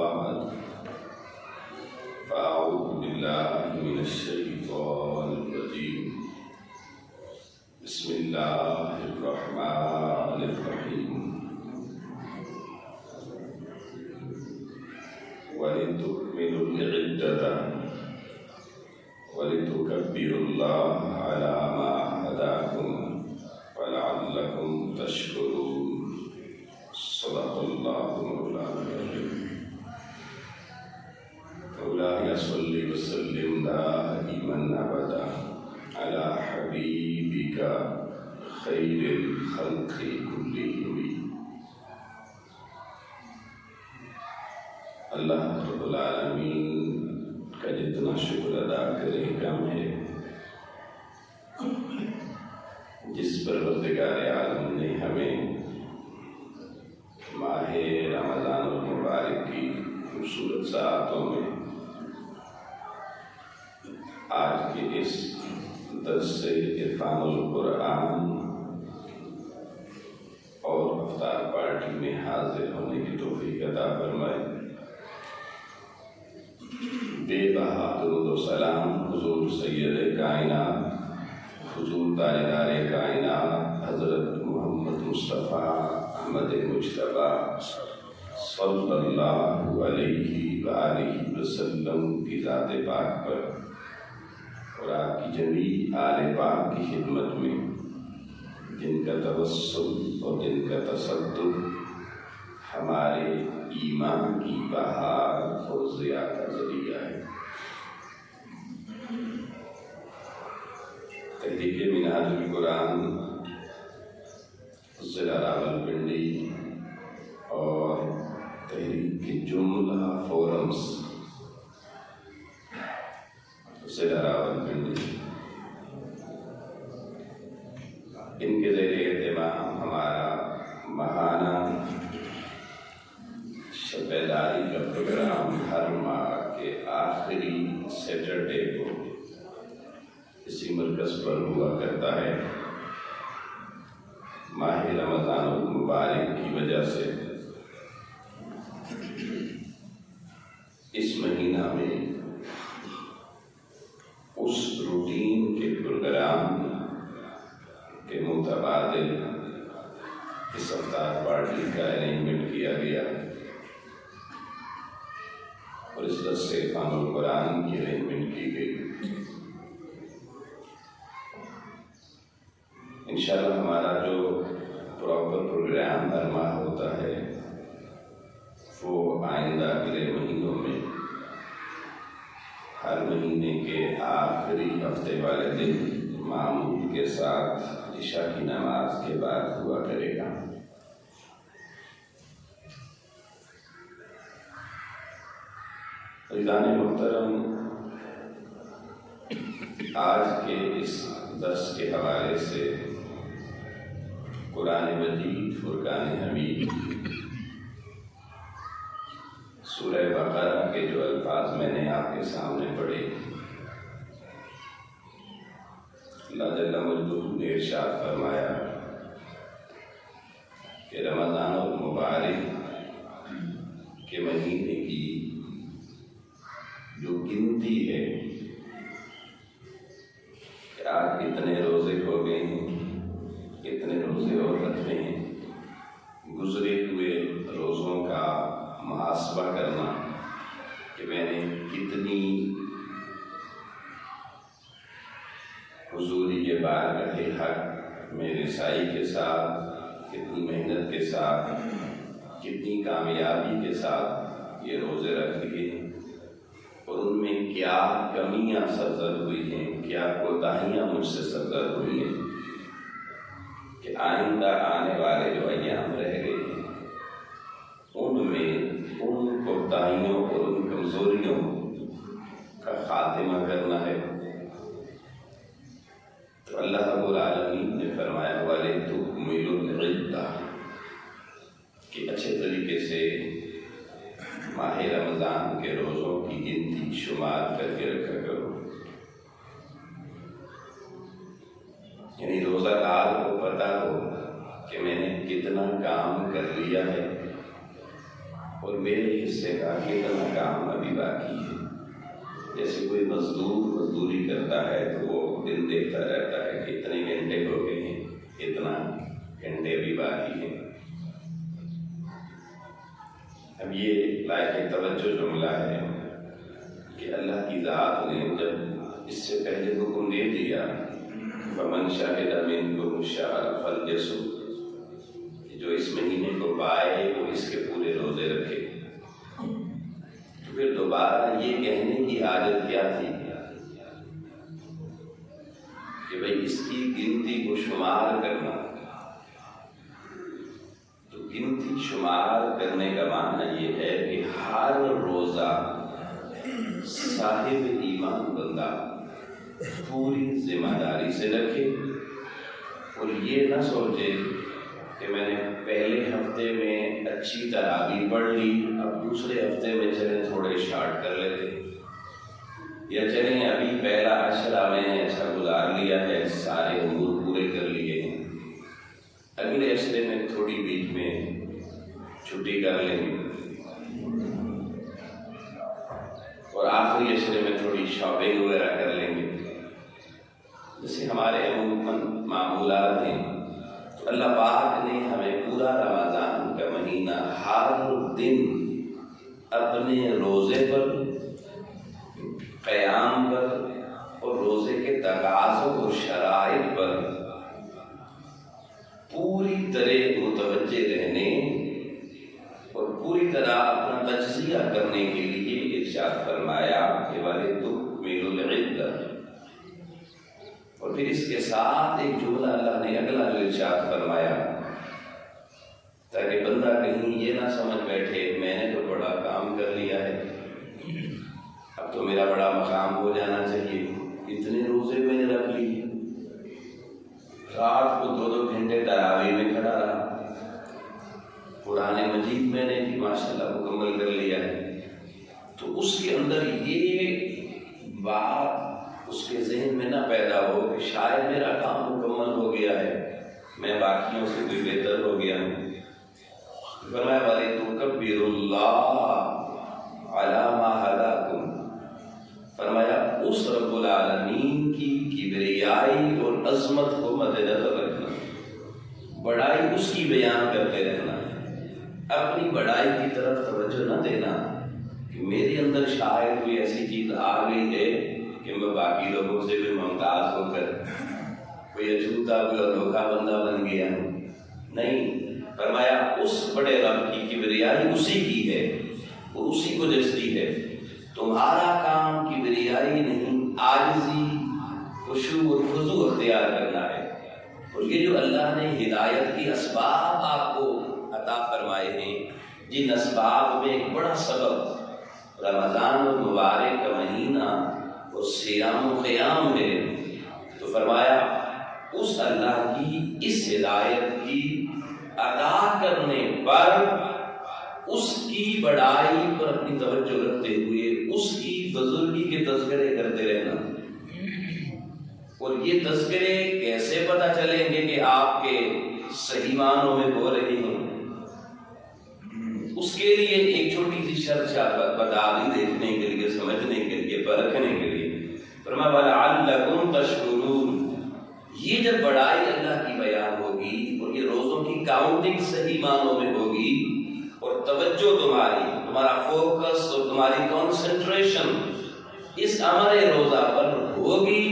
بعد فأعوذ بالله من الشيطان الرجيم بسم الله الرحمن الرحيم ولتكملوا العدة ولتكبروا الله على ما هداكم ولعلكم تشكرون صدق الله مولانا العظيم مولاي صل وسلم دائما ابدا على حبيبك خير الخلق كلهم. اللہ رب العالمین کا جتنا شکر ادا کرے کم ہے، جس پروردگار عالم نے ہمیں ماہ رمضان المبارک کی خوبصورت ساعتوں میں آج کے اس درس عرفان القرآن اور افطار پارٹی میں حاضر ہونے کی توفیق عطا فرمائے. بے بہا درود و سلام حضور سید کائنات، حضور تاجدار کائنات حضرت محمد مصطفیٰ احمد مجتبیٰ صلی اللہ علیہ وآلہ وسلم کی ذات پاک پر اور آپ کی جمیع آل پاک کی خدمت میں، جن کا توسل اور جن کا تصدق ہمارے ایمان کی بہار اور ضیاء کا ذریعہ ہے. تحریک منہاج القرآن ضلع راولپنڈی اور تحریک جملہ فورمز ضلع راولپنڈی، ان کے زیر اہتمام ہمارا ماہانہ شب بیداری کا پروگرام ہر ماہ کے آخری سیٹرڈے کو اسی مرکز پر ہوا کرتا ہے. ماہ رمضان المبارک کی وجہ سے اس مہینہ میں اس روٹین کے پروگرام کے متبادل اس افطار پارٹی کا ارینجمنٹ کیا گیا اور اس درس عرفان القرآن کی ارینجمنٹ کی گئی. انشاءاللہ ہمارا جو پراپر پروگرام ہر ماہ ہوتا ہے وہ آئندہ اگلے مہینوں میں ہر مہینے کے آخری ہفتے والے دن معمول کے ساتھ عشاء کی نماز کے بعد ہوا کرے گا. عزیزان محترم، آج کے اس درس کے حوالے سے قرآن مجید فرقان حمید سورہ بقرہ کے جو الفاظ میں نے آپ کے سامنے پڑھے، اللہ جل مجدہ نے ارشاد فرمایا کہ رمضان المبارک کے مہینے کی جو گنتی ہے کہ آج اتنے روزے ہو گئے ہیں، اتنے روزے اور رکھنے ہیں، گزرے ہوئے روزوں کا محاسبہ کرنا کہ میں نے کتنی حضور یہ بارگاہ حق میں رسائی کے ساتھ، کتنی محنت کے ساتھ، کتنی کامیابی کے ساتھ یہ روزے رکھ لیے اور ان میں کیا کمیاں سرزد ہوئی ہیں، کیا کوتاہیاں مجھ سے سرزد ہوئی ہیں کہ آئندہ آنے والے جو ایام رہ گئے ہیں ان میں ان کوتاہیوں اور ان کمزوریوں کا خاتمہ کرنا ہے. تو اللہ رب العالمین نے فرمایا وَلِتُكْمِلُوا الْعِدَّةَ کہ اچھے طریقے سے ماہ رمضان کے روزوں کی گنتی شمار کر کے رکھا کرو. یعنی روزہ دار کو پتہ ہو کہ میں نے کتنا کام کر لیا ہے اور میرے حصے کا کتنا کام ابھی باقی ہے۔ جیسے کوئی مزدور مزدوری کرتا ہے تو وہ دن دیکھتا رہتا ہے کہ اتنے گھنٹے ہو گئے ہیں، اتنا گھنٹے بھی باقی ہیں۔ اب یہ لائق توجہ جملہ ہے کہ اللہ کی ذات نے جب اس سے پہلے حکم دے دیا فمن شاہد منکم الشہر فلیصم، جو اس مہینے کو پائے وہ اس کے پورے روزے رکھے، تو پھر دوبارہ یہ کہنے کی حاجت کیا تھی کہ بھئی اس کی گنتی کو شمار کرنا؟ تو گنتی شمار کرنے کا معنی یہ ہے کہ ہر روزہ صاحب ایمان بندہ پوری ذمہ داری سے رکھے، اور یہ نہ سوچے کہ میں نے پہلے ہفتے میں اچھی تراویح پڑھ لی، اب دوسرے ہفتے میں چلیں تھوڑے شارٹ کر لیتے، یا چلیں ابھی پہلا عشرہ میں نے اچھا گزار لیا ہے، سارے امور پورے کر لیے ہیں، اگلے عشرے میں تھوڑی بیچ میں چھٹی کر لیں گے، اور آخری عشرے میں تھوڑی شاپنگ وغیرہ کر لیں گے۔ جیسے ہمارے عموماً معمولات ہیں، تو اللہ پاک نے ہمیں پورا رمضان کا مہینہ ہر دن اپنے روزے پر، قیام پر اور روزے کے تقاضوں اور شرائط پر پوری طرح متوجہ رہنے اور پوری طرح اپنا تجزیہ کرنے کے لیے ارشاد فرمایا کہ وَلِتُكْمِلُوا الْعِدَّةَ، اور پھر اس کے ساتھ ایک جملہ اللہ نے اگلا جو ارشاد فرمایا، تاکہ بندہ کہیں یہ نہ سمجھ بیٹھے میں نے تو بڑا کام کر لیا ہے، اب تو میرا بڑا مقام ہو جانا چاہیے، اتنے روزے میں نے رکھ لیے، رات کو 2 گھنٹے تراویح میں کھڑا رہا، قرآن مجید میں نے بھی ماشاءاللہ مکمل کر لیا ہے، تو اس کے اندر یہ بات اس کے ذہن میں نہ پیدا ہو کہ شاید میرا کام مکمل ہو گیا ہے، میں باقیوں سے کوئی بہتر ہو گیا ہوں۔ فرمایا وَلِتُكَبِّرُوا اللَّهَ عَلَى مَا هَدَاكُمْ، فرمایا اس رب العالمین کی کبریائی اور عظمت کو مد نظر رکھنا، بڑائی اس کی بیان کرتے رہنا، اپنی بڑائی کی طرف توجہ نہ دینا کہ میرے اندر شاید کوئی ایسی چیز آ گئی ہے کہ میں باقی لوگوں سے بھی ممتاز ہو کر کوئی اچھوتا کوئی انوکھا بندہ بن گیا ہوں، نہیں، فرمایا اس بڑے رب کی کبریائی اسی کی ہے اور اسی کو جچتی ہے، تمہارا کام کبریائی نہیں، عاجزی، خشوع اور خضوع اختیار کرنا ہے، اور یہ جو اللہ نے ہدایت کی اسباب آپ کو عطا فرمائے ہیں، جن اسباب میں ایک بڑا سبب رمضان المبارک کا مہینہ اور صیام و قیام ہے، تو فرمایا اس اللہ کی اس ہدایت کی ادا کرنے پر اس کی بڑائی پر اپنی توجہ رکھتے ہوئے اس کی بزرگی کے تذکرے کرتے رہنا، اور یہ تذکرے کیسے پتہ چلیں گے کہ آپ کے صحیح معنوں میں ہو رہی ہیں؟ اس کے لیے ایک چھوٹی سی شرط بتا دی، دیکھنے کے لیے، سمجھنے کے لیے، پرکھنے کے لیے، فرمایا وَلَعَلَّكُمْ تَشْكُرُونَ، یہ جب بڑائی اللہ کی بیان ہوگی اور یہ روزوں کی کاؤنٹنگ صحیح معنوں میں ہوگی اور توجہ تمہارا فوکس اور تمہاری کنسنٹریشن اس امر روزہ پر ہوگی،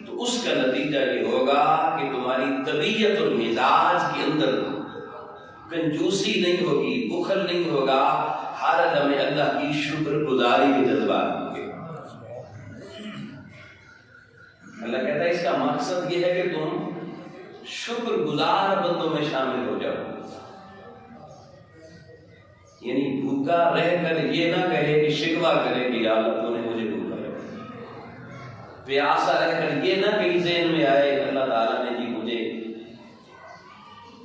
تو اس کا نتیجہ یہ ہوگا کہ تمہاری طبیعت اور مزاج کے اندر کنجوسی نہیں ہوگی، بخل نہیں ہوگا، ہر لمحے اللہ کی شکر گزاری کے جذبات ہوں گے۔ اللہ کہتا ہے اس کا مقصد یہ ہے کہ تم شکر گزار بندوں میں شامل ہو جاؤ، یعنی بھوکا رہ کر یہ نہ کہے کہ شکوہ کرے کہ یا اللہ تو نے مجھے بھوکا رکھا، پیاسا رہ کر یہ نہ کہیں ذہن میں آئے اللہ تعالیٰ نے جی مجھے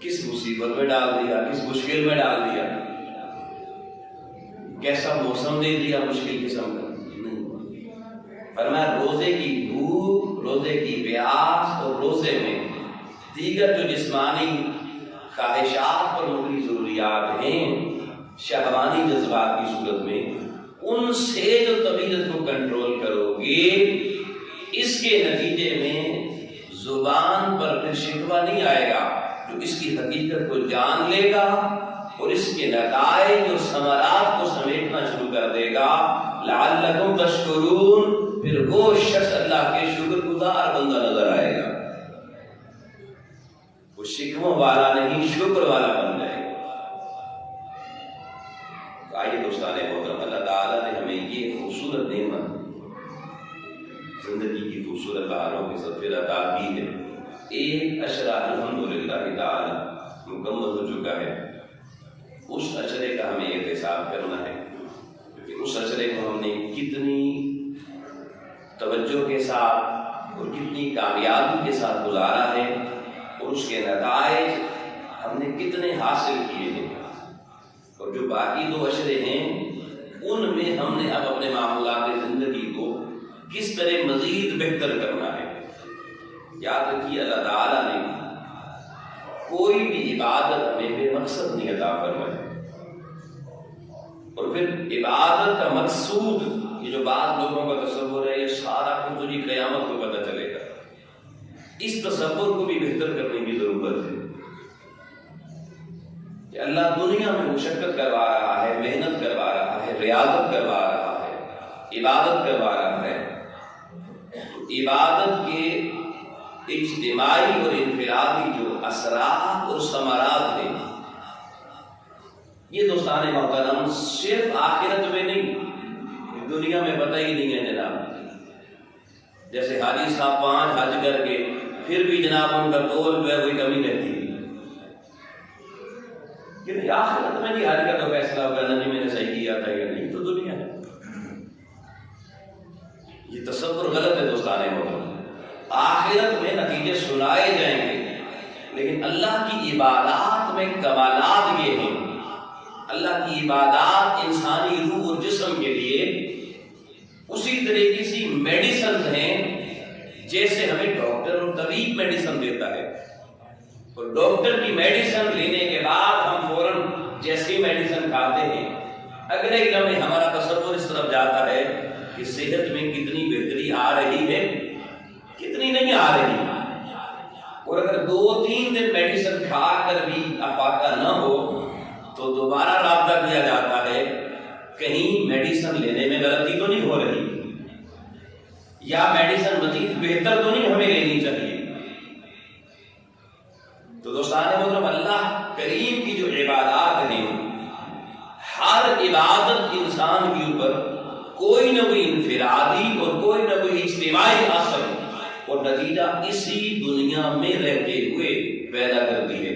کس مصیبت میں ڈال دیا، کس مشکل میں ڈال دیا، کیسا موسم دے دیا مشکل قسم کا، نہیں، فرمایا روزے کی بھوک، روزے کی پیاس اور روزے میں دیگر جو جسمانی خواہشات پر مبنی ضروریات ہیں شہوانی جذبات کی صورت میں، ان سے جو طبیعت کو کنٹرول کرو گے، اس کے نتیجے میں زبان پر پھر شکوہ نہیں آئے گا، جو اس کی حقیقت کو جان لے گا اور اس کے نتائج اور ثمرات کو سمیٹنا شروع کر دے گا، لعلکم تشکرون، پھر وہ شخص اللہ کے شکر گزار بندہ نظر آئے گا، وہ شکووں والا نہیں شکر والا بن جائے گا۔ آئیے دوستان محترم، اللہ تعالیٰ نے ہمیں یہ خوبصورت نعمت زندگی کی خوبصورت بہاروں کے سفر عطا کی ہے۔ ایک اشرہ الحمدللہ تعالی مکمل ہو چکا ہے، اس اشرے کا ہمیں احتساب کرنا ہے کہ اس اشرے کو ہم نے کتنی توجہ کے ساتھ اور کتنی کامیابی کے ساتھ گزارا ہے، اور اس کے نتائج ہم نے کتنے حاصل کیے ہیں، اور جو باقی 2 اشرے ہیں ان میں ہم نے اب اپنے معاملات زندگی کو کس طرح مزید بہتر کرنا ہے۔ یاد رکھیے، اللہ تعالیٰ نے کوئی بھی عبادت ہمیں بے مقصد نہیں عطا فرمائی، اور پھر عبادت کا مقصود، یہ جو بعض لوگوں کا تصور ہے، یہ سارا کچھ تجھے قیامت کو پتہ چلے گا، اس تصور کو بھی بہتر کرنے کی ضرورت ہے کہ اللہ دنیا میں مشقت کروا رہا ہے، محنت کروا رہا ہے، ریاضت کروا رہا ہے، عبادت کروا رہا ہے، عبادت کے اجتماعی اور انفرادی جو اثرات اور ثمرات ہیں، یہ دوستان محترم صرف آخرت میں نہیں، دنیا میں پتہ ہی نہیں ہے جناب۔ جیسے حاجی صاحب 5 حج کر کے پھر بھی جناب ان کا تول جو ہے وہی کمی رہتی ہے، کہ آخرت میں بھی حج کا تو فیصلہ ہوگا نا، میں نے صحیح کیا تھا یا نہیں، تو دنیا ہے۔ یہ تصور غلط ہے دوستان محترم۔ آخرت میں نتیجے سنائے جائیں گے، لیکن اللہ کی عبادات میں کمالات یہ ہیں، اللہ کی عبادات انسانی روح اور جسم کے لیے اسی طرح کی میڈیسنز ہیں جیسے ہمیں ڈاکٹر اور طبیب میڈیسن دیتا ہے، اور ڈاکٹر کی میڈیسن لینے کے بعد ہم فوراً جیسی میڈیسن کھاتے ہیں، اگلے ہی لمحے ہمارا تصور اس طرف جاتا ہے کہ صحت میں کتنی بہتری آ رہی ہے، کتنی نہیں آ رہی، اور اگر 2-3 دن میڈیسن کھا کر بھی افاقہ نہ ہو تو دوبارہ رابطہ کیا جاتا ہے، کہیں میڈیسن لینے میں غلطی تو نہیں ہو رہی، یا میڈیسن مزید بہتر تو نہیں ہمیں لینی چاہیے۔ تو دوستان محترم، اللہ کریم کی جو عبادات ہیں، ہر عبادت انسان کے اوپر کوئی نہ کوئی انفرادی اور کوئی نہ کوئی اجتماعی اثر اور نتیجہ اسی دنیا میں رہتے ہوئے پیدا کرتی ہے۔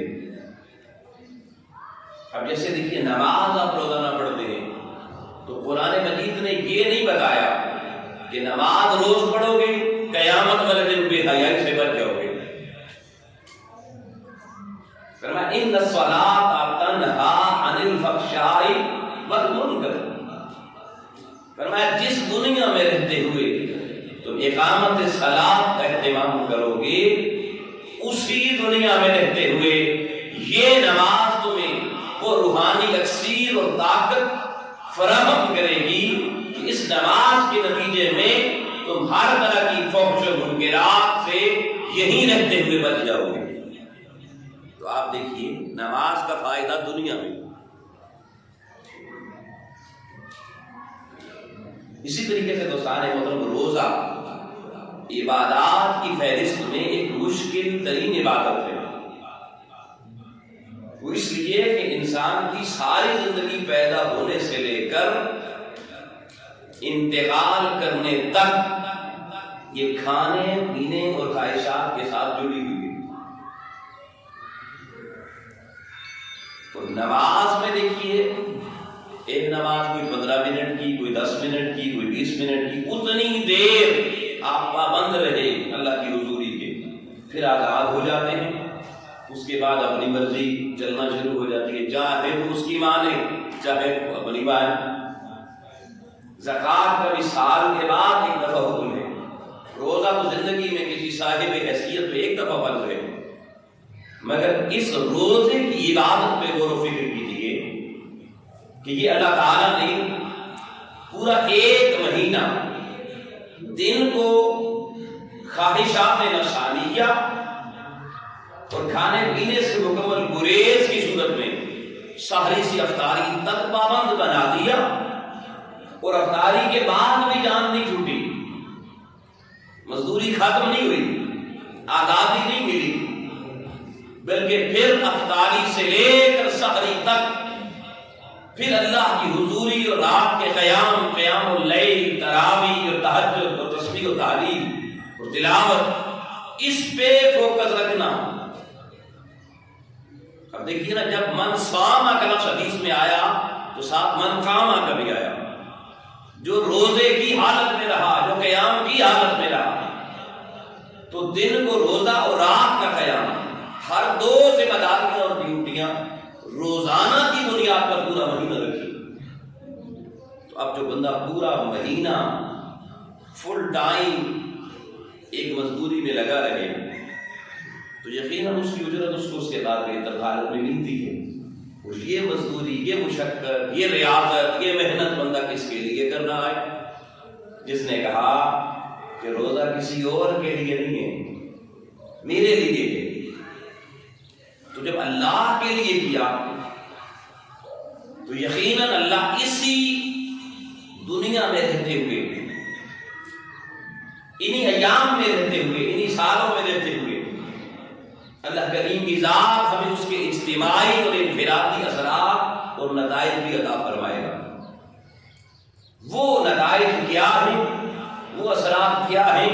اب جیسے دیکھیے، نماز آپ روزانہ پڑھتے ہیں تو قرآن مجید نے یہ نہیں بتایا کہ نماز روز پڑھو گے قیامت والے دن بے حیائی سے بچ جاؤ گے۔ فرمایا ان الصلاۃ تنہا عن الفحشاء والمنکر، فرمایا جس دنیا میں رہتے ہوئے تم اقامت صلاۃ کا اہتمام کرو گے، اسی دنیا میں رہتے ہوئے یہ نماز تمہیں وہ روحانی اکسیر اور طاقت فراہم کرے گی کہ اس نماز کے نتیجے میں تم ہر طرح کی فحش و منکرات سے یہیں رہتے ہوئے بچ جاؤ گے۔ تو آپ دیکھیے، نماز کا فائدہ دنیا میں، اسی طریقے سے دوستان محترم روزہ عبادات کی فہرست میں ایک مشکل ترین عبادت ہے، وہ اس لیے کہ انسان کی ساری زندگی پیدا ہونے سے لے کر انتقال کرنے تک یہ کھانے پینے اور خواہشات کے ساتھ جڑی ہوئی ہے۔ تو نماز میں دیکھیے، ایک نماز کوئی 15 منٹ کی، کوئی 10 منٹ کی، کوئی 20 منٹ کی، اتنی دیر آپ پابند رہے اللہ کی حضوری کے، پھر آزاد ہو جاتے ہیں، اس کے بعد اپنی مرضی چلنا شروع ہو جاتی ہے، چاہے وہ اس کی مانے چاہے وہ اپنی مانے۔ زکوٰۃ کا بھی سال کے بعد ایک دفعہ حکم ہے، روزہ تو زندگی میں کسی صاحب حیثیت پہ ایک دفعہ فرض ہے، مگر اس روزے کی عبادت پہ غور و فکر کیجیے کہ یہ اللہ تعالیٰ نے پورا ایک مہینہ دن کو خواہشات نفسانیہ اور کھانے پینے سے مکمل گریز کی صورت میں سحری سے افطاری تک پابند بنا دیا، اور افطاری کے بعد بھی جان نہیں چھوٹی، مزدوری ختم نہیں ہوئی، آزادی نہیں ملی، بلکہ پھر افطاری سے لے کر سحری تک پھر اللہ کی حضوری اور رات کے قیام اللیل، تراویح اور تہجد اور تسبیح و تحلیل اور تلاوت، اس پہ فوکس رکھنا۔ اب دیکھیے نا، جب من صامہ کا لفظ حدیث میں آیا تو ساتھ من قامہ کا بھی آیا، جو روزے کی حالت میں رہا، جو قیام کی حالت میں رہا، تو دن کو روزہ اور رات کا قیام، ہر دو ذمہ داریاں اور ڈیوٹیاں روزانہ کی بنیاد پر پورا مہینہ رکھی۔ تو اب جو بندہ پورا مہینہ فل ٹائم ایک مزدوری میں لگا رہے تو یقیناً اس کی اجرت اس کو اس کے بعد بہتر حالت میں ملتی ہے۔ اور یہ مزدوری، یہ مشقت، یہ ریاضت، یہ محنت بندہ کس کے لیے کر رہا ہے؟ جس نے کہا کہ روزہ کسی اور کے لیے نہیں ہے، میرے لیے ہے۔ تو جب اللہ کے لیے کیا تو یقیناً اللہ اسی دنیا میں رہتے ہوئے، انہی ایام میں رہتے ہوئے، انہی سالوں میں رہتے ہوئے، اللہ کریم کی ذات ہمیں اس کے اجتماعی اور انفرادی اثرات اور نتائج بھی عطا فرمائے گا۔ وہ نتائج کیا ہیں، وہ اثرات کیا ہیں،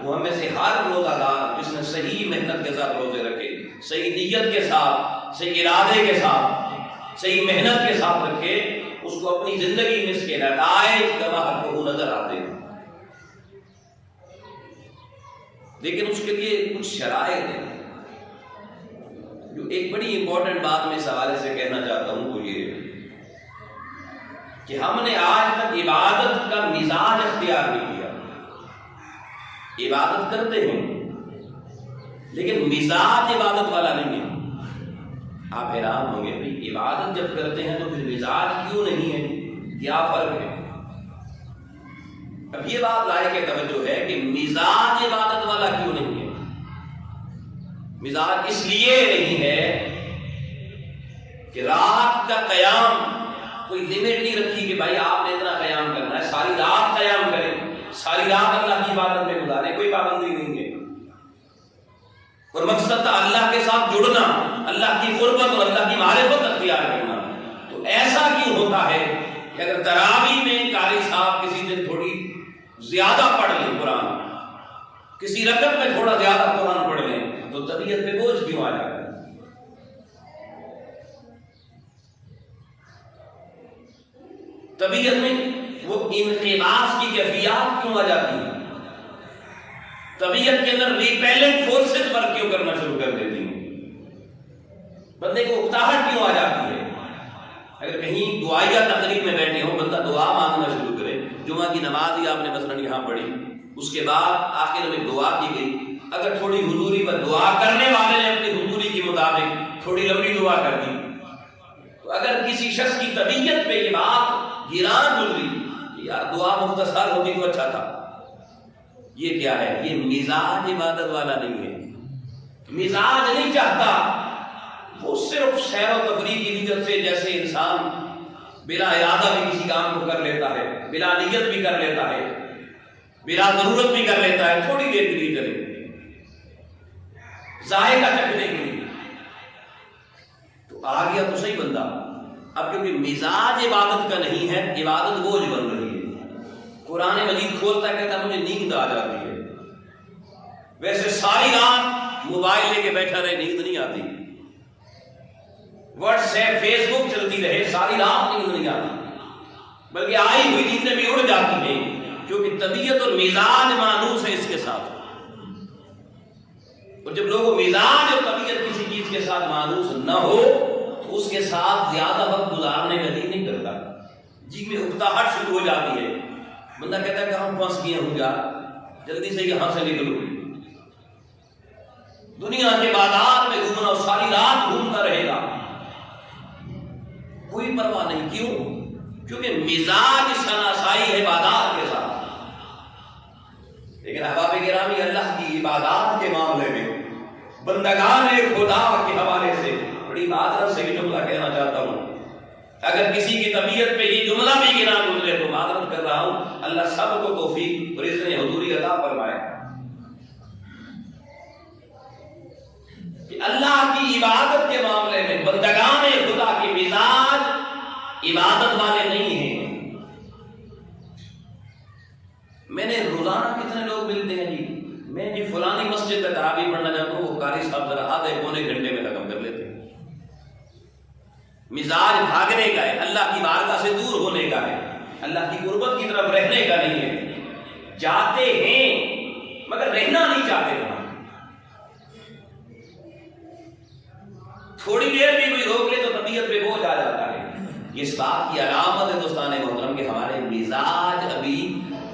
وہ ہمیں سے ہر روزہ دار جس نے صحیح محنت کے ساتھ روزے رکھے، صحیح نیت کے ساتھ، صحیح ارادے کے ساتھ، صحیح محنت کے ساتھ رکھے، اس کو اپنی زندگی میں اس کے نتائج گواہ کو نظر آتے ہیں۔ لیکن اس کے لیے کچھ شرائط ہیں۔ جو ایک بڑی امپورٹنٹ بات میں اس حوالے سے کہنا چاہتا ہوں وہ یہ کہ ہم نے آج تک عبادت کا مزاج اختیار نہیں کیا۔ عبادت کرتے ہیں لیکن مزاج عبادت والا نہیں ہے۔ آپ حیران ہوں گے، بھئی عبادت جب کرتے ہیں تو پھر مزاج کیوں نہیں ہے؟ کیا فرق ہے؟ اب یہ بات لائق توجہ ہے کہ مزاج عبادت والا کیوں نہیں ہے۔ مزاج اس لیے نہیں ہے کہ رات کا قیام کوئی لمٹ نہیں رکھی کہ بھائی آپ نے اتنا قیام کرنا ہے، ساری رات قیام کریں، ساری رات اللہ کی عبادت میں گزاریں، کوئی پابندی نہیں ہے۔ اور مقصد تھا اللہ کے ساتھ جڑنا، اللہ کی قربت اور اللہ کی معرفت اختیار کرنا۔ تو ایسا کیوں ہوتا ہے کہ اگر تراویح میں قاری صاحب کسی دن تھوڑی زیادہ پڑھ لیں قرآن، کسی رکعت میں تھوڑا زیادہ قرآن پڑھ لیں، تو طبیعت پہ بوجھ کیوں آ جاتا ہے؟ طبیعت میں وہ انقباض کی کیفیات کیوں آ جاتی ہیں؟ طبیعت کے اندر ریپیلنٹ فورسز ورک کیوں کرنا شروع کر دیتی ہیں؟ بندے کو اکتاہٹ کیوں آ جاتی ہے؟ اگر کہیں دعائیہ تقریب میں بیٹھے ہوں، بندہ دعا مانگنا شروع کرے، جمعہ کی نماز ہی آپ نے مثلاً یہاں پڑھی، اس کے بعد آخر میں دعا کی گئی، اگر تھوڑی حضوری پر دعا کرنے والے نے اپنی حضوری کے مطابق تھوڑی لمبی دعا کر دی، تو اگر کسی شخص کی طبیعت پہ یہ بات گران گزری کہ یار دعا مختصر ہوتی تو اچھا تھا، یہ کیا ہے؟ یہ مزاج عبادت والا نہیں ہے۔ مزاج نہیں چاہتا، وہ صرف سیر و تفریح کی نیت سے، جیسے انسان بلا ارادہ بھی کسی کام کو کر لیتا ہے، بلا نیت بھی کر لیتا ہے، بلا ضرورت بھی کر لیتا ہے، تھوڑی دیر کے لیے چلے ذائقہ چکھنے کے لیے، تو آ گیا تو صحیح بندہ۔ اب کیونکہ مزاج عبادت کا نہیں ہے، عبادت بوجھ بن رہی ہے۔ قرآن مجید کھولتا ہے، کہتا مجھے نیند آ جاتی ہے، ویسے ساری رات موبائل لے کے بیٹھا رہے، نیند نہیں آتی، واٹس ایپ فیس بک چلتی رہے، ساری رات نیند نہیں آتی، بلکہ آئی ہوئی نیندیں بھی اڑ جاتی ہیں، کیونکہ طبیعت اور مزاج مانوس ہے اس کے ساتھ۔ اور جب لوگوں مزاج اور طبیعت کسی چیز کے ساتھ مانوس نہ ہو تو اس کے ساتھ زیادہ وقت گزارنے کا دل نہیں کرتا، جی میں اکتاہٹ شروع ہو جاتی ہے، بندہ کہتا ہے کہ ہم پھنس گئے ہوں یار، جلدی سے یہاں سے نکلو۔ دنیا کے بازار میں گھومنا، ساری رات گھومتا رہے گا، کوئی پرواہ نہیں، کیوں؟ کیونکہ مزاج شناسائی ہے عبادات کے ساتھ. لیکن احباب گرامی اللہ کی عبادات کے معاملے میں بندگان خدا کے حوالے سے بڑی معذرت سے یہ جملہ کہنا چاہتا ہوں. اگر کسی کی طبیعت پہ یہ جملہ بھی گنا گزرے تو معذرت کر رہا ہوں. اللہ سب کو توفیق اور اذن حضوری عطا فرمائے کہ اللہ کی عبادت کے معاملے میں بندگان خدا کے مزاج عبادت والے نہیں ہیں. میں نے روزانہ کتنے لوگ ملتے ہیں جی میں جی فلانی مسجد میں تراویح پڑھنا چاہتا ہوں, وہ قاری صاحب ذرا آدھے پونے گھنٹے میں ختم کر لیتے ہیں. مزاج بھاگنے کا ہے, اللہ کی بارگاہ سے دور ہونے کا ہے, اللہ کی قربت کی طرف رہنے کا نہیں ہے. جاتے ہیں مگر رہنا نہیں چاہتے وہاں. تھوڑی دیر بھی کوئی روک لے تو طبیعت پہ بوجھ آ جاتا ہے. اس بات کی علامت ہے دوستان محترم کہ ہمارے مزاج ابھی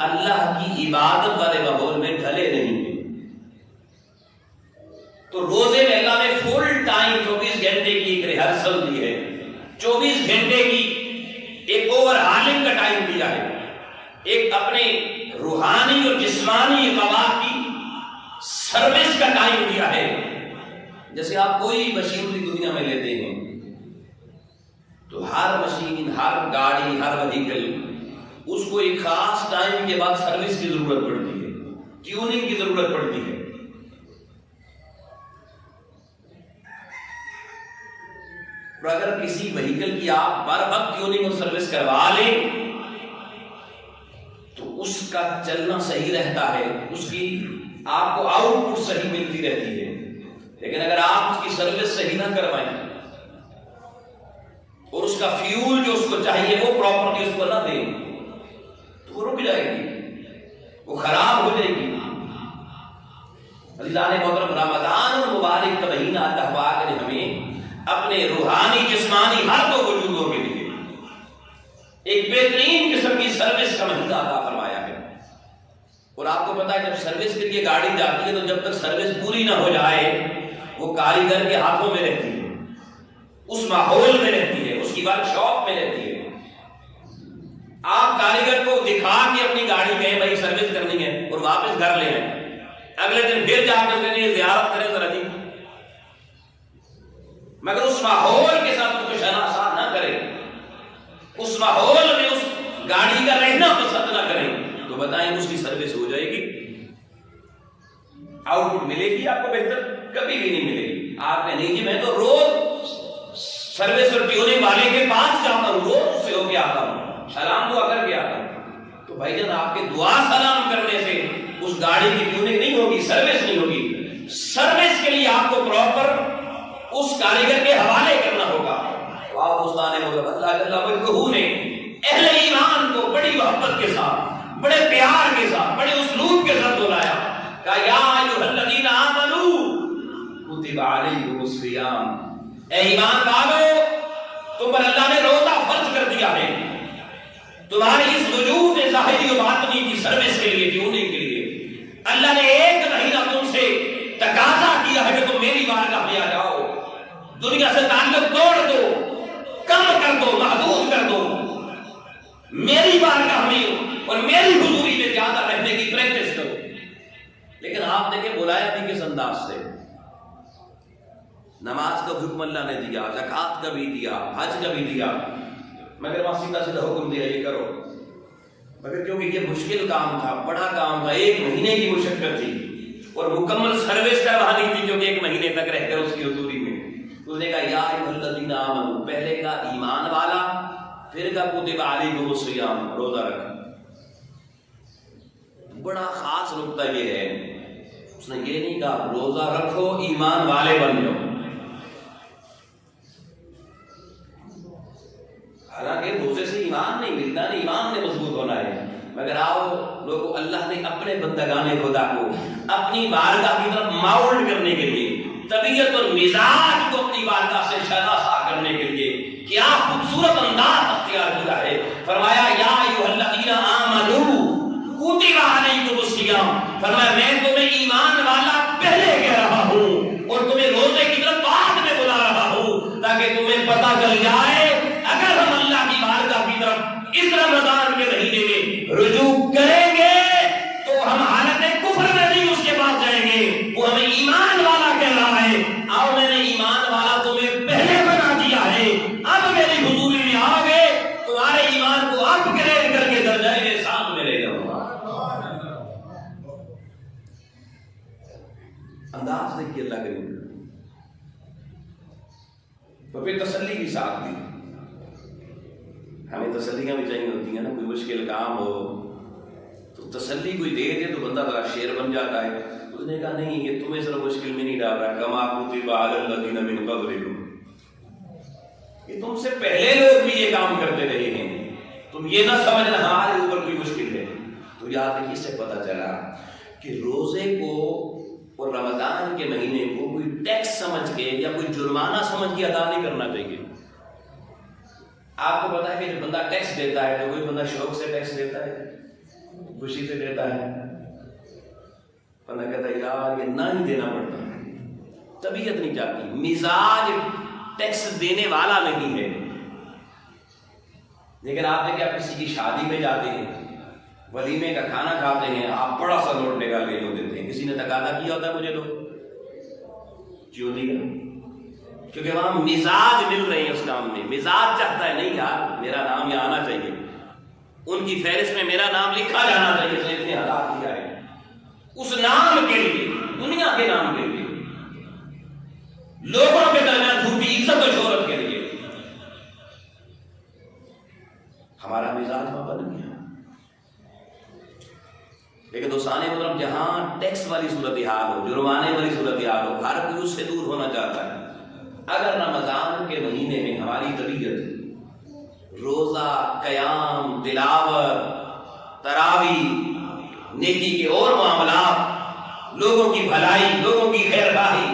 اللہ کی عبادت والے ماحول میں ڈھلے نہیں ہیں. تو روزے میں اللہ نے فل ٹائم 24 گھنٹے کی ایک ریہرسل دی ہے, 24 گھنٹے کی ایک اوور ہالنگ کا ٹائم دیا ہے, ایک اپنے روحانی اور جسمانی قوات کی سروس کا ٹائم دیا ہے. جیسے آپ کوئی مشینری دنیا میں لیتے ہیں تو ہر مشین, ہر گاڑی, ہر وہیکل اس کو ایک خاص ٹائم کے بعد سروس کی ضرورت پڑتی ہے, ٹیوننگ کی ضرورت پڑتی ہے. اور اگر کسی وہیکل کی آپ بر وقت ٹیوننگ اور سروس کروا لیں تو اس کا چلنا صحیح رہتا ہے, اس کی آپ کو آؤٹ پٹ صحیح ملتی رہتی ہے. لیکن اگر آپ اس کی سروس صحیح نہ کروائیں اور اس کا فیول جو اس کو چاہیے وہ پراپرلی اس کو نہ دیں تو وہ رک جائے گی, وہ خراب ہو جائے گی. عزیزان محترم, رمضان المبارک کا مہینہ اللہ پاک نے ہمیں اپنے روحانی جسمانی ہر دو وجودوں کے لیے ایک بہترین قسم کی سروس کا مہینہ عطا فرمایا ہے. اور آپ کو پتا ہے جب سروس کے لیے گاڑی جاتی ہے تو جب تک سروس پوری نہ ہو جائے وہ کاریگر کے ہاتھوں میں رہتی ہے, اس ماحول میں رہتی ہے, اس کی ورک شاپ میں رہتی ہے. آپ کاریگر کو دکھا کے اپنی گاڑی گئے بھائی سروس کرنی ہے اور واپس گھر لے آئے, اگلے دن پھر جا کر کے لیے زیارت کریں ذرا جی, مگر اس ماحول کے ساتھ اس کو شناسا نہ کریں, اس ماحول میں اس گاڑی کا رہنا پسند نہ کریں تو بتائیں اس کی سروس ہو جائے گی, آؤٹ پٹ ملے گی آپ کو بہتر؟ کبھی بھی نہیں ملے گی. آپ کہیں جی میں تو روز سروس اور ٹیوننگ والے کے پاس جاتا ہوں, روز اس سے ہو کے آتا ہوں, سلام دعا کر کے آتا ہوں. تو بھائی جان آپ کے دعا سلام کرنے سے اس گاڑی کی ٹیوننگ نہیں ہوگی, سروس نہیں ہوگی. سروس کے لیے آپ کو پراپر اس کاریگر کے حوالے کرنا ہوگا. آپ دوستان اللہ جل وجہہ نے اہل ایمان کو بڑی محبت کے ساتھ, بڑے پیار کے ساتھ, بڑے اسلوب کے ساتھ بلایا, کہا یا ایھا الذین آمنوا کتب علیکم الصیام, اے ایمان والو تم پر اللہ نے روزہ فرض کر دیا ہے تمہاری اس وجود ظاہری و باطنی کی سروس کے لیے, ٹیوننگ کے لیے. اللہ نے ایک مہینہ تم سے تقاضا کیا ہے کہ تم میری بارگاہ میں آ جاؤ, دنیا سے تعلق توڑ دو, کم کر دو, محدود کر دو, میری بارگاہ میں اور میری حضوری میں زیادہ رہنے کی پریکٹس کرو. لیکن آپ نے کہ بلایا بھی کس انداز سے, نماز کا حکم اللہ نے دیا, زکوٰۃ کا بھی دیا, حج کا بھی دیا, مگر وہاں سیدھا سیدھا حکم دیا یہ کرو. مگر کیونکہ یہ مشکل کام تھا, بڑا کام تھا, ایک مہینے کی مشقت تھی اور مکمل سروس کروانی تھی کیونکہ ایک مہینے تک رہ کر اس کی حضوری میں. اس نے کہا یا ایھا الذین آمنوا, پہلے کا ایمان والا, پھر کا کتب علیکم الصیام, روزہ رکھا. بڑا خاص نقطہ یہ ہے, اس نے یہ نہیں کہا روزہ رکھو ایمان والے بن جاؤ. حالانکہ روزے سے ایمان نہیں ملتا, نہیں ایمان نے مضبوط ہونا ہے. مگر آؤ لوگوں, اللہ نے اپنے بندگان خدا کو اپنی بارگاہ کی طرف ماؤلڈ کرنے کے لیے, طبیعت اور مزاج کو اپنی بارگاہ سے شناسا کرنے کے لیے کیا خوبصورت انداز اختیار کیا ہے. فرمایا یا ایھا الذین آمنوا کتب علیکم الصیام, فرمایا میں تمہیں ایمان والا پہلے کہہ رہا ہوں اور تمہیں روزے کی طرف بعد میں بلا رہا ہوں تاکہ تمہیں پتہ چل جائے اگر ہم اللہ کی بارگاہ کی طرف تو پھر تسلی بھی ساتھ دی. ہمیں تسلیاں بھی چاہیے ہوتی ہیں نا, کوئی مشکل کام ہو تو تسلی کوئی دے دے تو بندہ ذرا شیر بن جاتا ہے. اس نے کہا نہیں, یہ تمہیں ذرا مشکل میں نہیں ڈال رہا, کما کتب علی الذین من قبلکم, کہ تم سے پہلے لوگ بھی یہ کام کرتے رہے ہیں, تم یہ نہ سمجھنا ہمارے اوپر کوئی مشکل ہے. تو یاد رکھیے, اس سے پتہ چلا کہ روزے کو اور رمضان کے مہینے کو کوئی ٹیکس سمجھ کے یا کوئی جرمانہ سمجھ کے ادا نہیں کرنا چاہیے. آپ کو پتا ہے کہ جب بندہ ٹیکس دیتا ہے تو کوئی بندہ شوق سے ٹیکس دیتا ہے, خوشی سے دیتا ہے. بندہ کہتا ہے یار یہ نہ ہی دینا پڑتا ہے, طبیعت نہیں چاہتی, مزاج ٹیکس دینے والا نہیں ہے. لیکن آپ دیکھیں, آپ کسی کی شادی میں جاتے ہیں, ولیمے کا کھانا کھاتے ہیں, آپ بڑا سا نوٹ نکال کے جو دیتے ہیں. کسی نے تقاضا کیا ہوتا ہے مجھے تو کیوں نہیں کرنا, کیونکہ وہاں مزاج مل رہے ہیں اس کام میں. مزاج چاہتا ہے نہیں یار میرا نام یہاں آنا چاہیے, ان کی فہرست میں میرا نام لکھا جانا چاہیے, اس نے اتنے ادا کیا ہے اس نام کے لیے, دنیا کے نام کے لیے, لوگوں کے درمیان جھوٹی عزت و شہرت کے لیے. ہمارا مزاج وہاں بن گیا. لیکن دوستان محترم, جہاں ٹیکس والی صورتحال ہو, جرمانے والی صورتحال ہو, ہر کوئی اس سے دور ہونا چاہتا ہے. اگر رمضان کے مہینے میں ہماری طبیعت روزہ, قیام, تلاوت, تراویح, نیکی کے اور معاملات, لوگوں کی بھلائی, لوگوں کی خیر خواہی,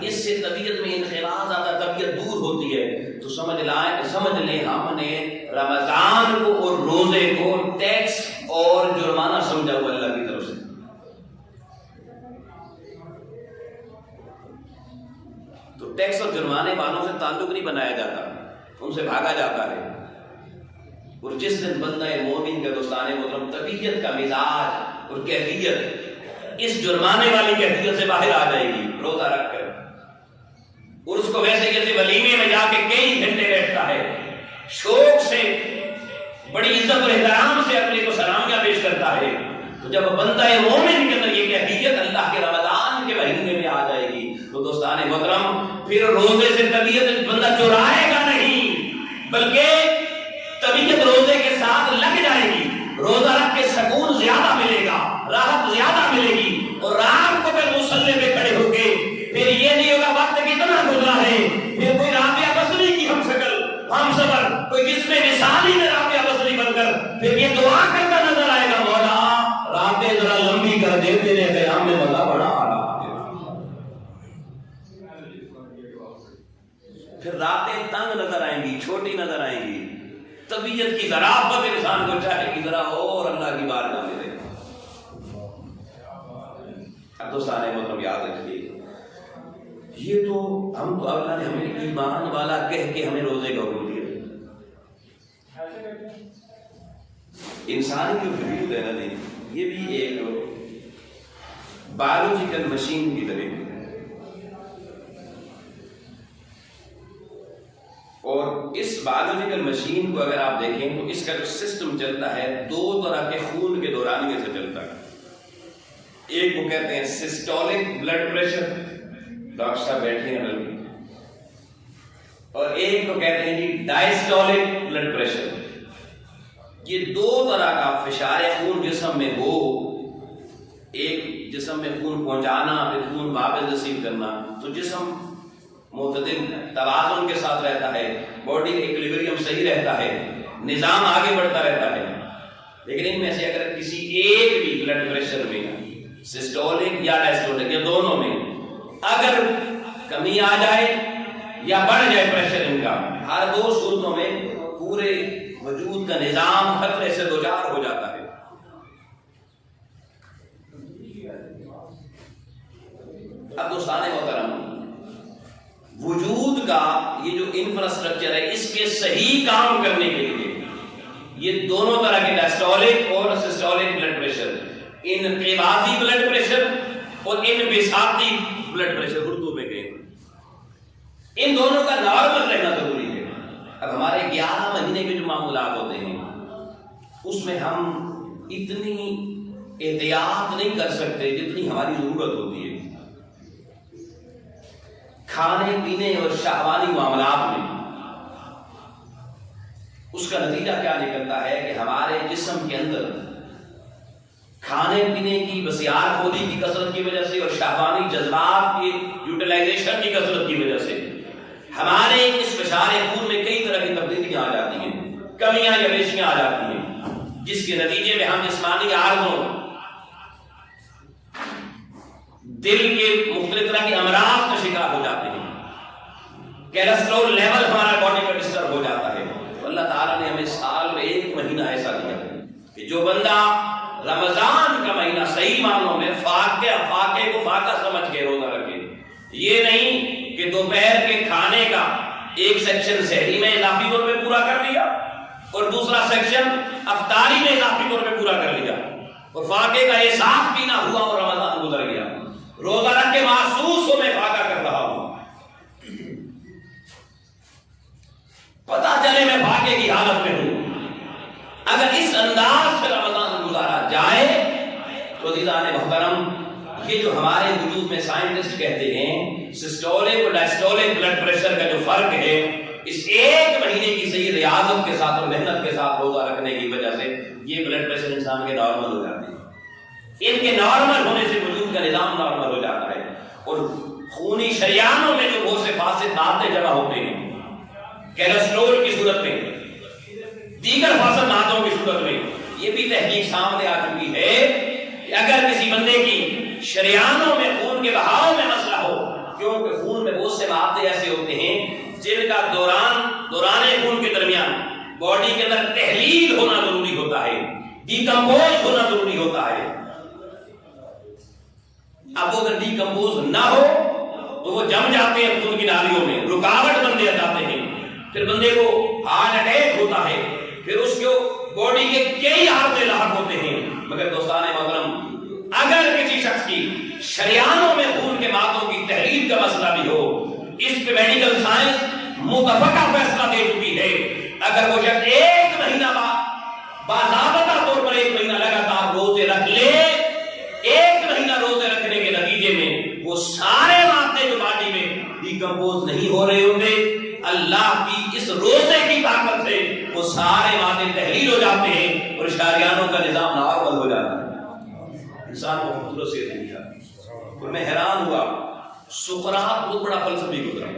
اس سے طبیعت میں انخلاء آتا, طبیعت دور ہوتی ہے, تو سمجھ لیں ہم نے رمضان کو اور روزے کو ٹیکس اور جرمانہ سمجھا ہوا اللہ کی طرف سے. تو ٹیکس اور جرمانے والوں سے تعلق نہیں بنایا جاتا, ان سے بھاگا جاتا ہے. اور جس دن بندہ مومن کا دوستان محترم طبیعت کا مزاج اور کیفیت اس جرمانے والی کیفیت سے باہر آ جائے گی روزہ رکھ کر, اور اس کو ویسے جیسے ولیمے میں جا کے کئی گھنٹے بیٹھتا ہے, شوق سے بڑی عزت و احترام سے اپنے کو سلامیاں پیش کرتا ہے, تو جب بندہ مومن کے اندر یہ کیفیت اللہ کے رمضان کے مہینے میں آ جائے گی تو دوستان محترم پھر روزے سے طبیعت بندہ چرائے گا نہیں, بلکہ طبیعت روزے کے ساتھ لگ جائے گی. روزہ رکھ کے سکون زیادہ ملے گا, راحت زیادہ ملے گی, اور رات کو پھر مصلی پہ کھڑے ہو کے پھر یہ نہیں ہوگا وقت کتنا گزرا ہے, پھر کوئی رابعہ بصری کی ہم شکل ہم صبر, کوئی جس میں مثالی میں رابعہ بصری بن کر پھر یہ دعا کرتا نظر آئے گا, مولا راتیں ذرا لمبی کر دے, تیرے قیام میں مزہ بڑا آ رہا ہے. پھر راتیں تنگ نظر آئیں گی, چھوٹی نظر آئیں گی, طبیعت کی ظرافت انسان کو چاہے کہ ذرا اور اللہ کی بارگاہ میں رہے. اب دوستان محترم یاد رکھیے, یہ تو ہم تو اللہ نے ہمیں ایمان والا کہہ کے ہمیں روزے کا حکم دیا. انسان کی وجود ہے نا جی, یہ بھی ایک بایولوجیکل مشین کی طرح ہے, اور اس بایولوجیکل مشین کو اگر آپ دیکھیں تو اس کا جو سسٹم چلتا ہے دو طرح کے خون کے دورانیے سے چلتا ہے. ایک کو کہتے ہیں سسٹولک بلڈ پریشر, ڈاکٹر صاحب بیٹھے ہیں, اور ایک کو کہتے ہیں جی ڈائسٹولک بلڈ پریشر. یہ دو طرح کا فشار خون جسم میں ہو, ایک جسم میں خون پہنچانا, پھر خون واپس رسیو کرنا, تو جسم معتدل توازن کے ساتھ رہتا ہے, باڈی ایکولیبریم صحیح رہتا ہے, نظام آگے بڑھتا رہتا ہے. لیکن ان میں سے اگر کسی ایک بھی بلڈ پریشر میں سسٹولک یا ڈائسٹولک یا دونوں میں اگر کمی آ جائے یا بڑھ جائے پریشر ان کا, ہر دو صورتوں میں پورے وجود کا نظام خطرے سے دوچار ہو جاتا ہے. اب دوستان محترم, وجود کا یہ جو انفراسٹرکچر ہے اس کے صحیح کام کرنے کے لیے یہ دونوں طرح کے ڈائسٹولک اور سسٹولک بلڈ پریشر, انقباضی بلڈ پریشر اور انبساطی بلڈ پریشر اردو میں کہیں, ان دونوں کا نارمل رہنا ضروری ہے. اب ہمارے 11 مہینے کے جو معمولات ہوتے ہیں اس میں ہم اتنی احتیاط نہیں کر سکتے جتنی ہماری ضرورت ہوتی ہے. کھانے پینے اور شہوانی معاملات میں اس کا نتیجہ کیا نکلتا ہے کہ ہمارے جسم کے اندر کھانے پینے کی بسیار خوری کی کثرت کی وجہ سے اور شہوانی جذبات کی یوٹیلائزیشن کی کثرت کی وجہ سے ہمارے اس فشار خون میں کئی طرح کی تبدیلیاں آ جاتی ہیں، کمیاں یا بیشیاں آ جاتی ہیں، جس کے نتیجے میں ہم جسمانی عارضوں، دل کے مختلف طرح کے امراض کا شکار ہو جاتے ہیں، کیلسٹرول لیول ہمارا باڈی کا ڈسٹرب ہو جاتا ہے۔ تو اللہ تعالیٰ نے ہمیں سال میں 1 مہینہ ایسا دیا کہ جو بندہ رمضان کا مہینہ صحیح معنوں میں فاقے کو فاقہ سمجھ کے روزہ رکھے، یہ نہیں کہ دوپہر کے کھانے کا ایک سیکشن سحری میں اضافی طور پہ پورا کر لیا اور دوسرا سیکشن افطاری میں اضافی طور پہ پورا کر لیا اور فاقے کا احساس بھی نہ ہوا اور رمضان گزر گیا۔ روزہ رکھ کے محسوس ہو میں فاقہ کر رہا ہوں، پتا چلے میں فاقے کی حالت میں ہوں۔ اگر اس انداز سے رمضان گزارا جائے تو عزیزان محترم، یہ جو ہمارے وجود میں سائنٹسٹ کہتے ہیں سسٹولک اور ڈائسٹولک بلڈ پریشر کا جو فرق ہے، اس 1 مہینے کی صحیح ریاضت کے ساتھ اور محنت کے ساتھ روزہ رکھنے کی وجہ سے یہ بلڈ پریشر انسان کے نارمل ہو جاتے ہیں۔ ان کے نارمل ہونے سے وجود کا نظام نارمل ہو جاتا ہے اور خونی شریانوں میں جو بہت سے فاسد مادے جمع ہوتے ہیں، کیلسٹرول کی صورت میں، دیگر فاسد مادوں کی صورت میں، یہ بھی تحقیق سامنے آ چکی ہے کہ اگر کسی بندے کی شریانوں میں خون کے بہاؤ میں مسئلہ ہو، کیونکہ خون میں بہت سے مادے ایسے ہوتے ہیں جن کا دوران خون کے درمیان باڈی کے اندر تحلیل ہونا ضروری ہوتا ہے، ڈیکمپوز ہونا ضروری ہوتا ہے۔ اب اگر ڈیکمپوز نہ ہو تو وہ جم جاتے ہیں خون کی نالیوں میں، رکاوٹ بن جاتے ہیں، پھر بندے کو ہارٹ اٹیک ہوتا ہے، پھر اس کو باڈی کے کئی عارضے لاحق ہوتے ہیں۔ مگر دوستان محترم، اگر کسی شخص کی شریانوں میں خون کے مادوں کی تحلیل کا مسئلہ بھی ہو، اس پہ میڈیکل سائنس متفقہ فیصلہ دے چکی ہے، اگر وہ شخص 1 مہینہ باضابطہ طور پر 1 مہینہ لگاتار روزے رکھ لے، 1 مہینہ روزے رکھنے کے نتیجے میں وہ سارے مادے جو باڈی میں ڈیکمپوز نہیں ہو رہے ہوتے، اللہ کی اس روزے کی طاقت سے وہ سارے مادے تحلیل ہو جاتے ہیں اور شریانوں کا نظام نارمل ہو جاتا ہے۔ انسان کو خوبصورت سے دیا اور میں حیران ہوا، سقراط بہت بڑا فلسفی گزرا،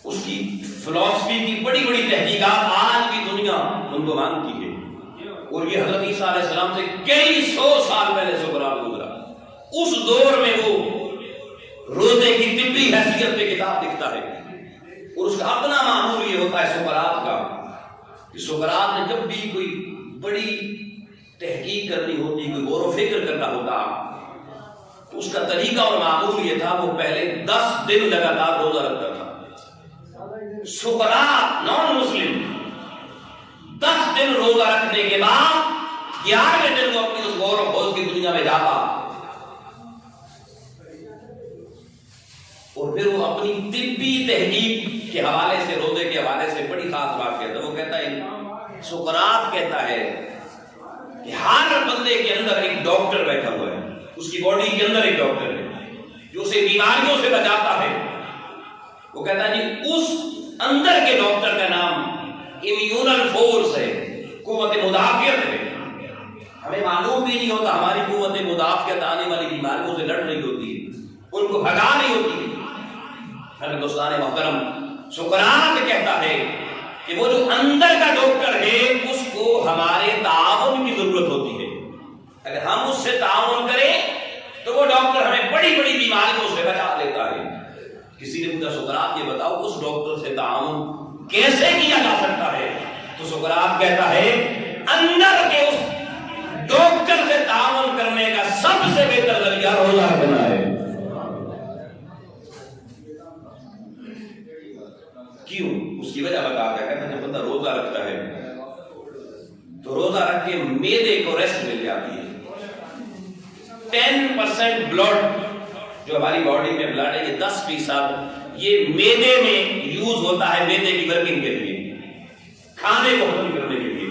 اس کی فلسفی کی بڑی بڑی تحقیقات آج بھی دنیا ان کو مانتی ہے، اور یہ حضرت عیسیٰ علیہ السلام سے کئی 100 سال پہلے سقراط گزرا۔ اس دور میں وہ روزے کی طبی حیثیت پہ کتاب لکھتا ہے اور اس کا اپنا معمول یہ ہوتا ہے سقراط کا کہ سقراط نے جب بھی کوئی بڑی تحقیق کرنی ہوتی، کوئی غور و فکر کرنا ہوتا، تو اس کا طریقہ اور معمول یہ تھا، وہ پہلے 10 دن لگاتار روزہ رکھتا تھا۔ سقراط نان مسلم 10 دن روزہ رکھنے کے بعد 11ویں دن وہ اپنی اس غور و خوض کی دنیا میں جاتا اور پھر وہ اپنی طبی تحقیق کے حوالے سے، روزے کے حوالے سے بڑی خاص بات کہتا ہے۔ وہ کہتا ہے، سقراط کہتا ہے کہ ہر بندے کے اندر ایک ڈاکٹر بیٹھا ہوا ہے، اس کی باڈی کے اندر ایک ڈاکٹر ہے جو اسے بیماریوں سے بچاتا ہے۔ وہ کہتا ہے جی اس اندر کے ڈاکٹر کا نام امیونل فورس ہے، قوت مدافعت ہے۔ ہمیں معلوم بھی نہیں ہوتا ہماری قوت مدافعت آنے والی بیماریوں سے لڑ رہی ہوتی ہے، ان کو بھگا رہی ہوتی ہے۔ اگر دوستان محترم، سقراط کہتا ہے کہ وہ جو اندر کا ڈاکٹر ہے اس کو ہمارے تعاون کی ضرورت ہوتی ہے، اگر ہم اس سے تعاون کریں تو وہ ڈاکٹر ہمیں بڑی بڑی بیماریوں سے بچا لیتا ہے۔ کسی نے پوچھا سقراط یہ بتاؤ اس ڈاکٹر سے تعاون کیسے کیا جا سکتا ہے؟ تو سقراط کہتا ہے اندر کے اس ڈاکٹر سے تعاون کرنے کا سب سے بہتر ذریعہ روزہ رکھنا ہے۔ کیوں؟ اس کی وجہ بتاتا ہے، جب بندہ روزہ رکھتا ہے تو روزہ رکھ کے معدے کو ریسٹ مل جاتی ہے۔ 10% بلڈ جو ہماری باڈی میں بلڈ ہے، یہ 10% یہ معدے میں یوز ہوتا ہے، معدے کی ورکنگ کے لیے، کھانے کو ہضم کرنے کے لیے۔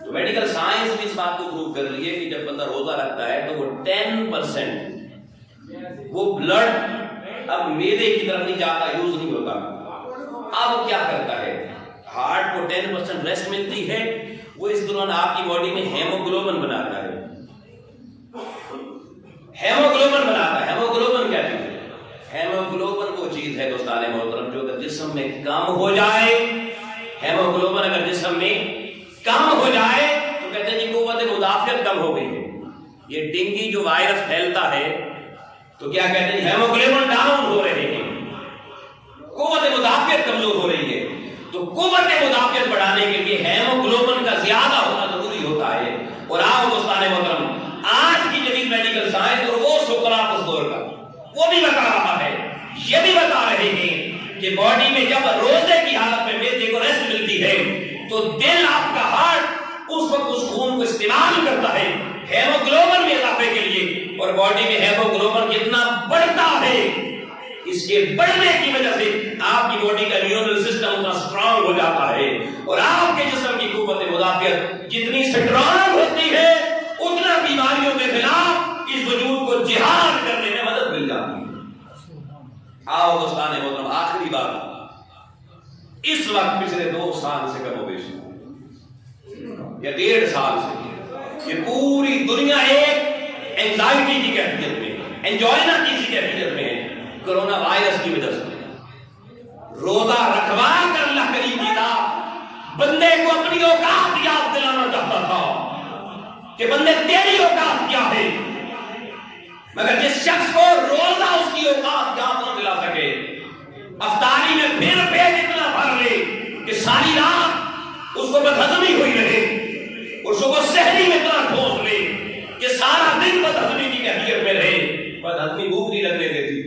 تو میڈیکل سائنس بھی اس بات کو پروو کر رہی ہے کہ جب بندہ روزہ رکھتا ہے تو وہ 10% وہ بلڈ اب میدے کی طرف نہیں جاتا، یوز نہیں ہوتا. اب کیا کرتا ہے؟ ہارٹ کو 10% ریسٹ ملتی ہے، وہ اس دوران آپ کی باڈی میں ہیموگلوبن بناتا ہے. ہیموگلوبن بناتا ہے. ہیموگلوبن کیا چیز ہے؟ ہیموگلوبن وہ چیز ہے دوستان محترم جو اگر جسم میں کم ہو جائے، ہیموگلوبن اگر جسم میں کم ہو جائے تو کہتے ہیں جی قوت مدافعت کم ہو گئی ہے. یہ ڈینگی جو وائرس پھیلتا ہے تو کیا کہتے ہیں؟ ہیموگلوبن ڈاؤن ہو رہے ہیں، قوت مدافعت کمزور ہو رہی ہے. تو قوت مدافعت بڑھانے کے لیے ہیموگلوبن کا زیادہ ہونا ضروری ہوتا ہے. اور آؤ دوستان محترم، آج کی جدید میڈیکل سائنس اور وہ سقراط اس دور کا وہ بھی بتا رہا ہے، یہ بھی بتا رہے ہیں کہ باڈی میں جب روزے کی حالت میں میدے کو ریسٹ ملتی ہے تو دل آپ کا ہارٹ اس وقت اس خون کو استعمال کرتا ہے ہیموگلوبن میں اضافے کے لیے. اور باڈی میں ہیموگلوبن کتنا بڑھتا ہے، اس کے بڑھنے کی وجہ سے آپ کی باڈی کا نیورل سسٹم اتنا سٹرانگ ہو جاتا ہے. اور آپ کے جسم کی قوت مدافعت جتنی سٹرانگ ہوتی ہے اتنا بیماریوں کے خلاف اس وجود کو جہاد کرنے میں مدد مل جاتی ہے. آؤ دوستان محترم، آخری بات، اس وقت پچھلے 2 سال سے کم و بیش یا 1.5 سال سے یہ پوری دنیا ایک اینزائٹی کی کیفیت میں، انجوائنا کی کیفیت میں ہے کرونا وائرس کی وجہ سے. روزہ رکھوا کر اللہ کریم کی ذات بندے کو اپنی اوقات یاد دلانا چاہتا تھا کہ بندے تیری اوقات کیا ہے. مگر جس شخص کو روزہ اس کی اوقات یاد نہ دلا سکے، افطاری میں پھر پیٹ اتنا بھر لے کہ ساری رات اس کو بدہضمی ہوئی رہے، اور صبح سحری میں اتنا ٹھوس لے کہ سارا دن بدہضمی کی کیفیت میں رہے. بدہضمی بھوک نہیں لگنے دیتی.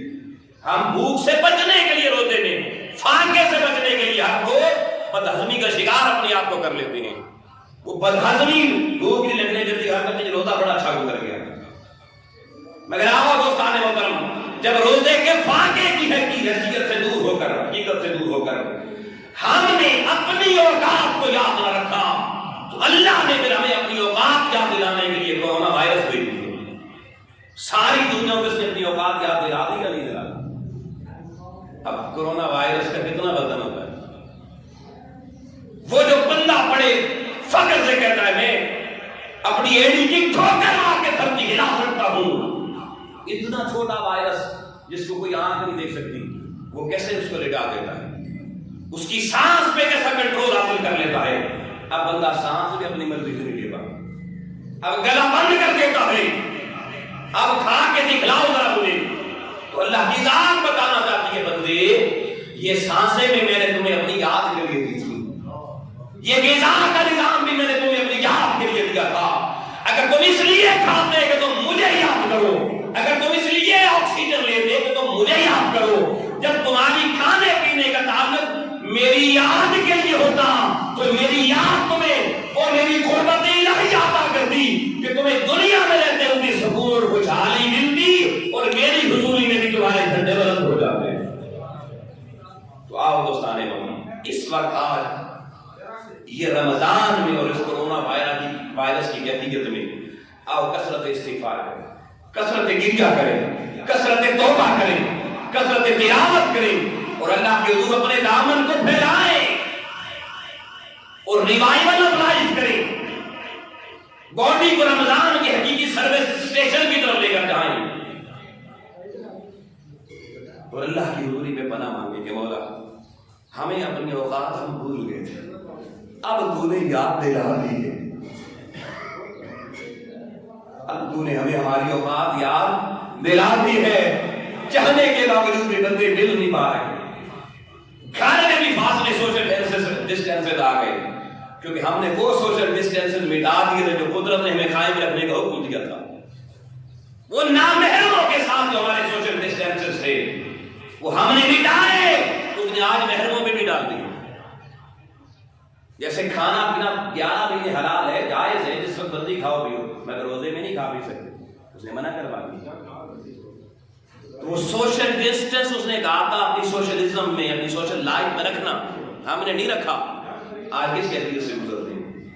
ہم بھوک سے بچنے کے لیے روزے میں، فاقے سے بچنے کے لیے ہم روز بدہضمی کا شکار اپنے آپ کو کر لیتے ہیں. وہ بدہضمی بھوک نہیں لگنے دیتی، ہر کہتے ہیں روزہ بڑا اچھا گزر گیا. مگر آؤ دوستان محترم، جب روزے کے فاقے کی حیثیت سے دور ہو کر، حقیقت سے دور ہو کر ہم نے اپنی اوقات کو یاد نہ رکھا تو اللہ نے پھر ہمیں اپنی اوقات یاد دلانے کے لیے کورونا وائرس بھیج دیا. ساری دنیا کو اس نے اپنی اوقات یاد دلا دی یا نہیں دلا دی؟ اب کرونا وائرس کا کتنا بدن ہوتا ہے. وہ جو بندہ پڑے فخر سے کہتا ہے میں اپنی ایڑی کی ٹھوکر مار کے دھرتی ہلا سکتا ہوں. اتنا چھوٹا وائرس جس کو کوئی آنکھ نہیں دیکھ سکتی، وہ کیسے اس کو لٹا دیتا ہے، اس کی سانس پہ کیسا کنٹرول حاصل کر لیتا ہے. اب بندہ سانس بھی اپنی مرضی سے نہیں لے پاتا، اب گلا بند کر دیتا ہے. اب کھا کے دکھلاؤ ذرا مجھے. تو اللہ کی ذات بتانا چاہتی ہے بندے یہ سانسیں بھی میں نے تمہیں اپنی یاد کے لیے دی تھی، یہ غذا کا نظام بھی میں نے تمہیں اپنی یاد کے لیے دیا تھا. اگر تم اس لیے کھاتے کہ تم مجھے یاد کرو، اگر تم اس لیے آکسیجن لیتے کہ تم مجھے یاد کرو، جب تمہاری کھانے پینے کا تعلق میری یاد کے لیے ہوتا تو میری یاد تمہیں اور میری قربت الہی عطا کرتی کہ تمہیں دنیا میں رہتے ہوئے سکون اور خوشحالی ملتی اور میری حضوری میں بھی تمہارے جھنڈے بلند ہو جاتے. تو آؤ دوستان محترم، اس وقت آج یہ رمضان میں اور اس کرونا وائرس کی کیفیت میں آؤ کثرت استغفار کریں، کثرت گرجا کریں، کثرت توبہ کریں، کثرت تلاوت کریں اور اللہ کے حضور اپنے دامن کو پھیلائیں اور ریوائول آف لائف کریں. باڈی کو رمضان کی حقیقی سروس اسٹیشن کی طرف لے کر جائیں اور اللہ کی حضوری میں پناہ مانگے کہ مولا ہمیں اپنی اوقات ہم بھول گئے تھے، اب تو نے یاد دلا دی ہے، اب تو نے ہمیں ہماری اوقات یاد دلا دی ہے. چاہنے کے باوجود بھی بندے مل نہیں پا رہے، گھر میں بھی فاصلے سوشل ڈسٹینس آ گئے کیونکہ ہم نے وہ سوشل ڈسٹینس مٹا دیے تھے جو قدرت نے ہمیں قائم رکھنے کا حکم دیا تھا. وہ نامحرموں کے ساتھ جو ہمارے سوشل ڈسٹینس تھے وہ ہم نے مٹائے، اس نے آج محرموں میں بھی ڈال دیے. جیسے کھانا پینا 11 مہینے حلال ہے، جائز ہے، جس وقت مرضی کھاؤ پیو، مگر روزے میں نہیں کھا پی سکتے، اس نے منع کروا دیا. تو وہ سوشل ڈسٹینس اس نے کہا تھا اپنی سوشلزم میں، اپنی سوشل لائف میں رکھنا، ہم نے نہیں رکھا. آج کس کیفیت سے گزرتے ہیں.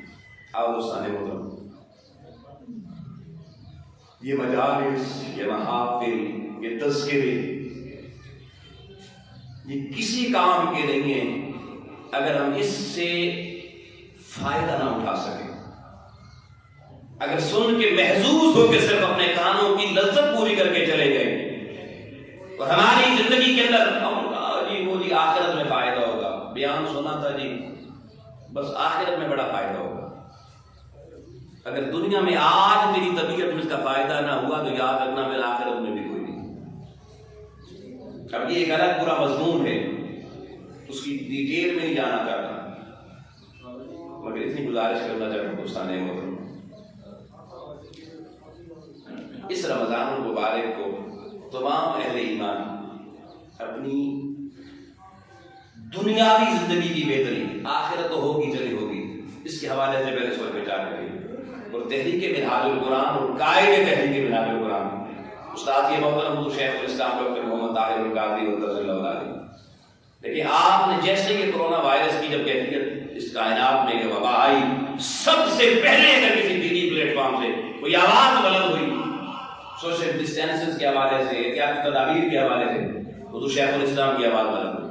آؤ دوستان محترم، یہ مجالس، یہ محافل، یہ تذکرے یہ کسی کام کے نہیں ہیں اگر ہم اس سے فائدہ نہ اٹھا سکیں، اگر سن کے محظوظ ہو کے صرف اپنے کانوں کی لذت پوری کر کے چلے گئے اور ہماری زندگی کے اندر جی آخرت میں فائدہ ہوگا، بیان سنا تھا جی بس آخرت میں بڑا فائدہ ہوگا۔ اگر دنیا میں آج تیری طبیعت میں اس کا فائدہ نہ ہوا تو یاد رکھنا پھر آخرت میں بھی کوئی نہیں۔ اب یہ ایک الگ پورا مضمون ہے، اس کی ڈیٹیل میں نہیں جانا چاہتا، مگر اتنی گزارش کرنا چاہتا ہوں دوستان محترم، اس رمضان المبارک کو تمام اہل ایمان اپنی دنیاوی زندگی کی بہتری، آخرت تو ہوگی چلی ہوگی، اس کے حوالے سے پہلے سوچ بچار کریں اور تحریک منہاج القرآن اور قائد تحریک منہاج القرآن استاد یہ محترم حضور شیخ الاسلام ڈاکٹر محمد طاہر القادری رضی اللہ علیہ، لیکن آپ نے جیسے یہ کرونا وائرس کی جب کیفیت اس کائنات میں یہ وبا آئی، سب سے پہلے اگر کسی دینی پلیٹ فارم سے کوئی آواز بلند ہوئی سوشل ڈسٹینسز کے حوالے سے، احتیاطی تدابیر کے حوالے سے، حضور شیخ الاسلام کی آواز بلند ہوئی۔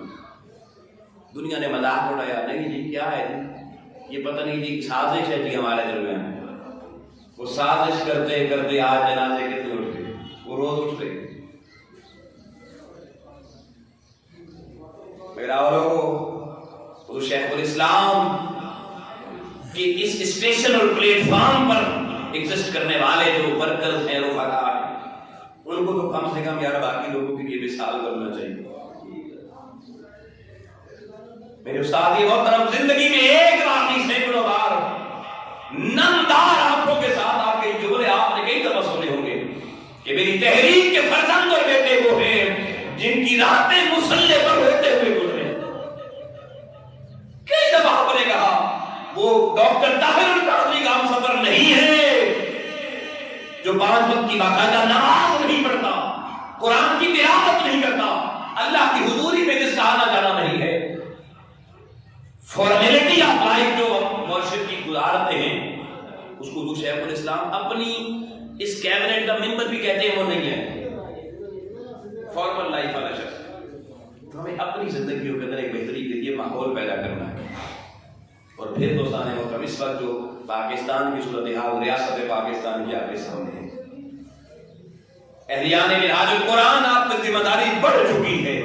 دنیا نے مذاق اڑایا، نہیں جی کیا ہے جی یہ پتہ نہیں جی سازش ہے جی ہمارے درمیان، وہ سازش کرتے کرتے آج جنازے کتنے اٹھ گئے، وہ روز اٹھ گئے۔ میرا حضور شیخ الاسلام کی اس اسٹیشن اور پلیٹ فارم پر ایگزسٹ کرنے والے جو ورکرز ہیں، رفقا ہیں، ان کو تو کم سے کم یار باقی لوگوں کے لیے مثال کرنا چاہیے۔ میرے استاد یہ محترم زندگی میں ایک بار نہیں سینکڑوں بار نمدار آنکھوں کے ساتھ آپ کے جملے آپ نے کئی دفعہ سنے ہوں گے کہ میری تحریک کے فرزند اور بیٹے وہ ہیں جن کی راتیں مسلح پر ہوتے ہوئے گزرے۔ کئی دفعہ آپ نے کہا وہ ڈاکٹر طاہر القادری کا ہم سفر نہیں ہے جو 5 وقت کی باقاعدہ نماز نہیں پڑھتا، قرآن کی تلاوت نہیں کرتا، اللہ کی حضوری میں جس کا آنا جانا نہیں ہے، فارمیلٹی آف لائف جو ورشپ کی گزارتے ہیں، اس کو شیخ الاسلام اپنی اس کیبنٹ کا ممبر بھی کہتے ہیں وہ نہیں ہے، فارمل لائف والا شخص۔ تو ہمیں اپنی زندگیوں کے اندر ایک بہتری کے لیے ماحول پیدا کرنا ہے۔ اور پھر دوستان محترم اس وقت جو پاکستان کی صورتحال، ریاست پاکستان کی آپ کے سامنے ہے، اہلیان منہاج القرآن آپ کی ذمہ داری بڑھ چکی ہے۔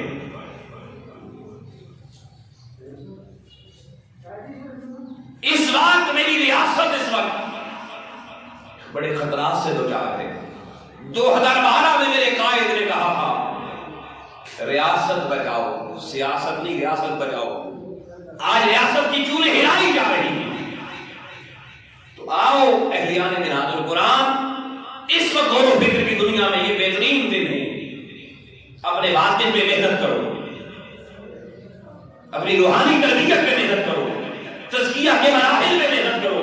اس وقت میری ریاست اس وقت بڑے خطرات سے دوچار ہے۔ 2012 میں میرے قائد نے کہا تھا ریاست بچاؤ، سیاست نہیں ریاست بچاؤ۔ آج ریاست کی چولیں ہلائی جا رہی ہیں، تو آؤ اہلیان منہاج القرآن اس وقت غور و فکر کی دنیا میں یہ بہترین دن ہے، اپنے باطن پہ محنت کرو، اپنی روحانی تربیت پہ محنت کرو، تزکیہ کے مراحل میں محنت کرو،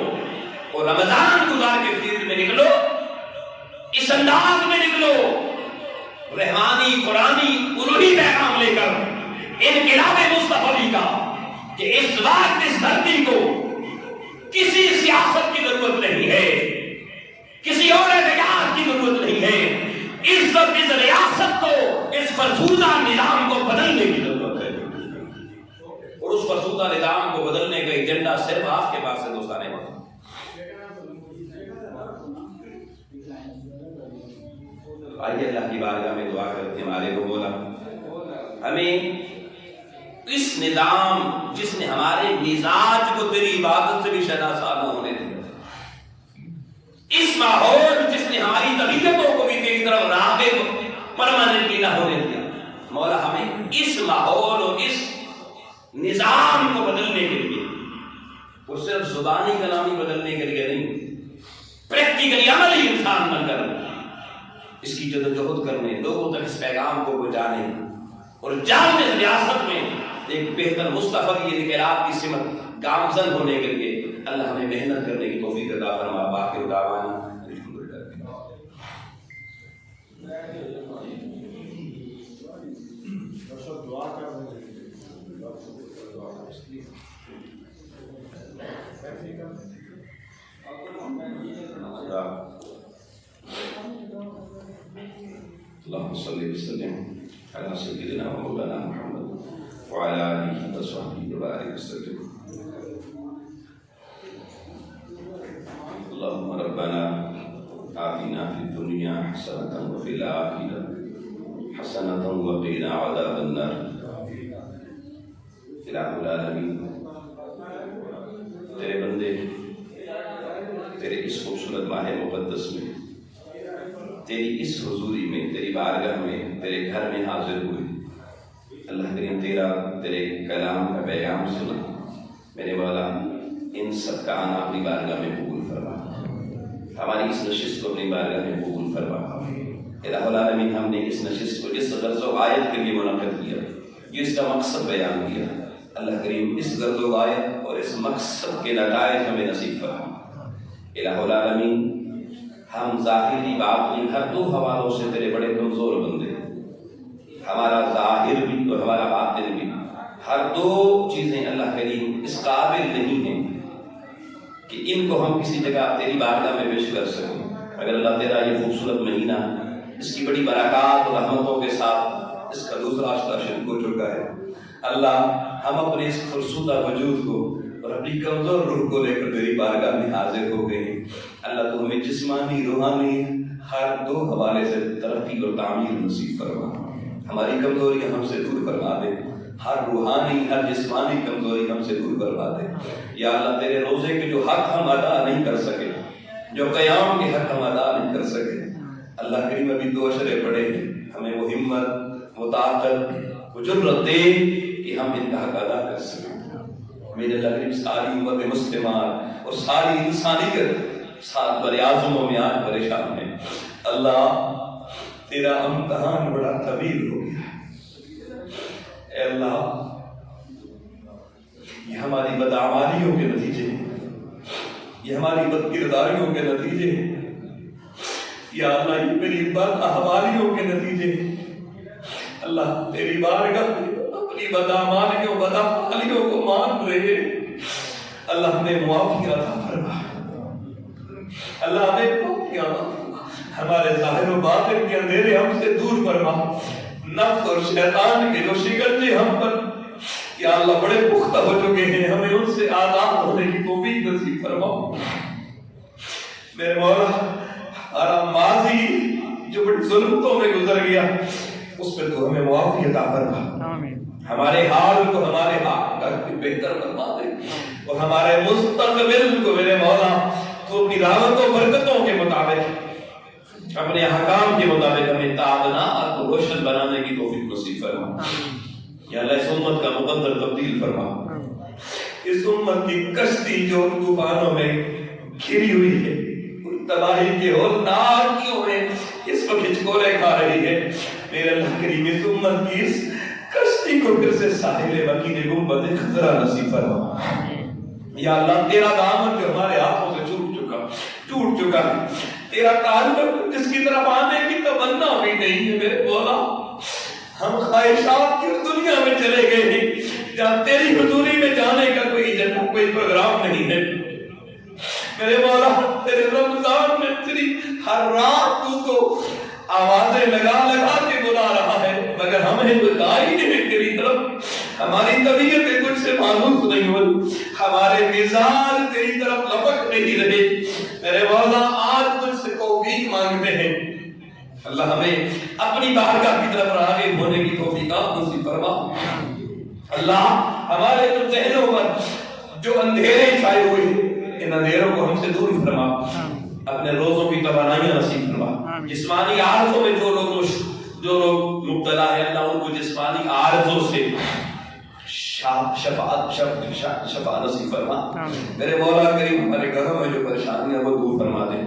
اور رمضان گزار کے فیلڈ میں نکلو، اس انداز میں نکلو رحمانی قرآنی الوہی پیغام لے کر انقلاب مصطفی کا، کہ اس وقت اس دھرتی کو کسی سیاست کی ضرورت نہیں ہے، کسی اور اعتقاد کی ضرورت نہیں ہے، اس وقت اس ریاست کو، اس فرسودہ نظام کو بدلنے کی ضرورت ہے، اور اس فرسودہ نظام کو بدلنے کا ایجنڈا صرف آپ کے پاس ہے دوستانے میں۔ آئیے اللہ کی بارگاہ میں دعا کرتے ہیں، مالک و مولا ہمیں اس نظام جس نے ہمارے مزاج کو تیری عبادت سے بھی شناسا نہ ہونے دیا، اس ماحول جس نے ہماری طبیعتوں کو بھی تیری طرف راغب پرماننٹلی نہ ہونے دیا، مولا ہمیں اس ماحول اور اس نظام کو بدلنے کے لیے، اور صرف زبانی کلامی بدلنے کے لیے نہیں، پریکٹیکلی عملی انسان بن کر اس کی جدوجہد کرنے، لوگوں تک اس پیغام کو پہنچانے، اور جامع ریاست میں ایک بہتر مستقبل یہ انقلاب کی سمت گامزن ہونے کے لیے اللہ ہمیں محنت کرنے کی توفیق عطا فرما۔ باقی دعوانا اللهم صل وسلم على سيدنا ومولانا محمد وعلى آله وصحبه وبارك وسلم. اللهم ربنا آتنا في الدنيا حسنة وفي الآخرة حسنة وقنا عذاب النار. الہ العالمین، تیرے بندے تیرے اس خوبصورت ماہ مقدس میں، تیری اس حضوری میں، تیری بارگاہ میں، تیرے گھر میں حاضر ہوئے. اللہ کریم تیرے کلام کا پیغام سنا. میرے مولا ان سب کا آنا اپنی بارگاہ میں قبول فرما. ہماری اس نشست کو اپنی بارگاہ میں قبول فرما. الہ العالمین، ہم نے اس نشست کو جس غرض و غایت کے لیے منعقد کیا، جس کا مقصد بیان کیا، اللہ کریم اس غرض و غایت اور اس مقصد کے نتائج ہمیں نصیب فرما. الہ العالمین، ہم ظاہری باطنی ہر دو حوالوں سے تیرے بڑے کمزور بندے ہیں. ہمارا ظاہر بھی اور ہمارا باطن بھی، ہر دو چیزیں اللہ کریم اس قابل نہیں ہیں کہ ان کو ہم کسی جگہ تیری بارگاہ میں پیش کر سکیں. اگر اللہ تیرا یہ خوبصورت مہینہ اس کی بڑی برکات اور رحمتوں کے ساتھ اس کا دوسرا راشتہ شروع ہو چکا ہے، اللہ ہم اپنے اس فرسودہ وجود کو اور اپنی کمزور روح کو لے کر تیری بارگاہ میں حاضر ہو گئے ہیں. اللہ تو ہمیں جسمانی روحانی ہر دو حوالے سے ترقی اور تعمیر نصیب فرما. ہماری کمزوری ہم سے دور فرما دے. ہر روحانی ہر جسمانی کمزوری ہم سے دور فرما دے. یا اللہ تیرے روزے کے جو حق ہم ادا نہیں کر سکے، جو قیام کے حق ہم ادا نہیں کر سکے، اللہ کریم ابھی 2 اشرے پڑے ہیں، ہمیں وہ ہمت، وہ طاقت، وہ جرأت دے کہ ہم ان کا حق ادا کر سکیں. میرے اللہ کریم ساری امت مسلمان اور ساری انسانیت 7 بر-اعظموں میں آج پریشان ہے. اللہ تیرا امتحان بڑا طویل ہو گیا. اے اللہ، یہ ہماری بدعمالیوں کے نتیجے ہیں، یہ ہماری بدکرداریوں کے نتیجے ہیں. یا اللہ، یہ میری بداحوالیوں کے نتیجے ہیں. اللہ تیری بارگاہ اپنی بدعمالیوں بدافعالیوں کو مان رہے. اللہ ہمیں معافی عطا فرما. اللہ ہمیں معافی عطا فرما. ہمارے ظاہر و باطن کے اندھیرے ہم سے دور فرما. نفس اور شیطان کے جو شکنجے ہم پر یا اللہ بڑے پختہ ہو چکے ہیں، ہمیں ان سے آزاد ہونے کی توفیق نصیب فرما. میرے مولا، ہمارا ماضی جو بڑی ظلمتوں میں گزر گیا، اس پہ تو ہمیں معافی عطا فرما. ہمارے حال کو ہمارے حال کا بہتر فرما دے، اور ہمارے مستقبل کو میرے مولا تو اپنی رحمت و برکتوں کے مطابق، اپنے احکام کے مطابق ہمیں تابناک کو روشن بنانے کی توفیق نصیب فرما. یا اللہ اس امت کا مقدر تبدیل فرما. اس امت کی کشتی جو طوفانوں میں گھری ہوئی ہے، تباہی کے ہولناکیوں میں اس وقت ہچکولے کھا رہی ہے، میرے اللہ کریم اس امت کی اس کشتی کو پھر سے ساحل مکین گنبد خضرا نصیب فرما. یا اللہ تیرا دامن جو ہمارے ہاتھوں سے ٹوٹ چکا ہے، تیرا تعلق جس کی طرف آنے کی تمنا بھی نہیں ہے، میرے مولا ہم خواہشات کی دنیا میں چلے گئے ہیں جہاں تیری حضوری میں جانے کا کوئی ایجنڈا، کوئی پروگرام نہیں ہے. میرے مولا تیرے رمضان میں تیری ہر رات تو آوازیں لگا کے بلا رہا ہے، مگر ہمیں بتائی نہیں تیری طرف. ہماری طبیعتیں کچھ سے مانوس نہیں ہوئی، ہمارے مزاج تیری طرف لپک نہیں رہے. میرے مولا آج تجھ سے توفیق مانگتے ہیں. اللہ ہمیں اپنی بارگاہ کی طرف راغب ہونے کی توفیقات نصیب فرما. اللہ ہمارے ذہنوں پر جو اندھیرے چھائے ہوئے ہیں، ان اندھیروں کو ہم سے دور فرما. اپنے روزوں کی توانائیاں نصیب فرما. جسمانی عارضوں میں جو لوگ مبتلا ہے، اللہ ان کو جسمانی عارضوں سے شفا نصیب فرما. میرے مولا کریم ہمارے گھروں میں جو پریشانیاں وہ دور فرما دیں.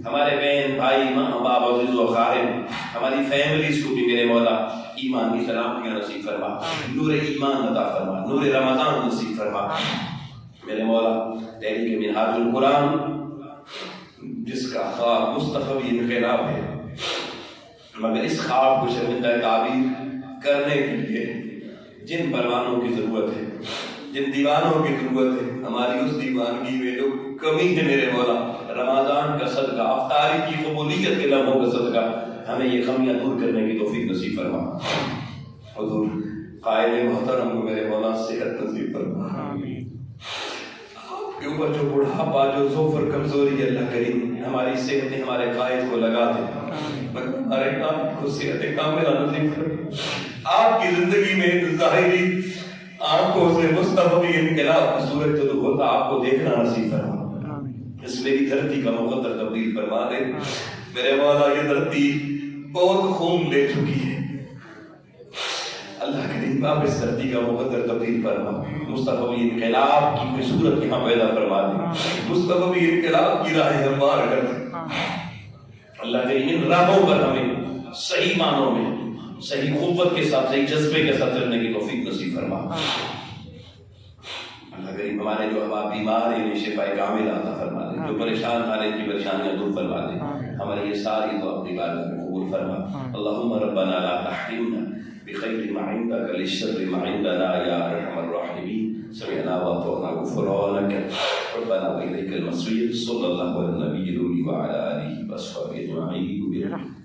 ہمارے بہن بھائی ماں باپ عزیز و اقارب، ہماری فیملیز کو بھی میرے مولا ایمان کی سلامتیاں نصیب فرما. نور ایمان عطا فرما، نور رمضان نصیب فرما. میرے مولا تحریک منہاج القرآن جس کا خواب مصطفی انقلاب ہے، مگر اس خواب کو شرمندہ تعبیر کرنے کے لیے جن پروانوں کی ضرورت ہے، جن دیوانوں کی ضرورت ہے، ہماری اس دیوانگی میں جو کمی ہے میرے مولا، رمضان کا صدقہ، افطاری کی قبولیت کے لمحوں کا صدقہ ہمیں یہ کمیاں دور کرنے کی توفیق نصیب فرما. حضور قائد محترم کو میرے مولا صحت نصیب فرما. آپ کے اوپر جو بڑھاپا جو ضعف اور کمزوری ہے اللہ کریم ہماری صحت ہمارے قائد کو لگا دے. ہمارے قائد کو صحت کاملہ نصیب فرما. آپ کی زندگی میں ظاہری آنکھوں سے مستقبل انقلاب کی صورت جو ہوتا آپ کو دیکھنا نصیب فرما. اس میری دھرتی کا مقدر تبدیل فرما دے. میرے مولا یہ دھرتی بہت خون لے چکی ہے. اللہ کریم آپ اس دھرتی کا مقدر تبدیل فرما. مستقبل انقلاب کی کوئی صورت یہاں پیدا فرما دے. مستقبل انقلاب کی راہ ہموار کر دے. اللہ کریم ان راہوں پر ہمیں صحیح معنوں میں صحیح قوت کے ساتھ صحیح جذبے کے ساتھ چلنے کی توفیق نصیب فرما. اللہ کریم ہمارے جو ہوا بیمار ہیں انہیں شفا کامل عطا فرما دے. جو پریشان حالے کی پریشانیاں دور فرما دے. ہماری یہ ساری تو اپنی بارگاہ میں قبول فرما. اللہم ربنا لا تحرمنا بخیر ما عندك للشر ما عندنا یا ارحم الراحمین. سمعنا واطعنا غفرانك ربنا وإلیک المصیر. صلی اللہ علی النبی الأمی وعلی آلہ وصحبہ اجمعین.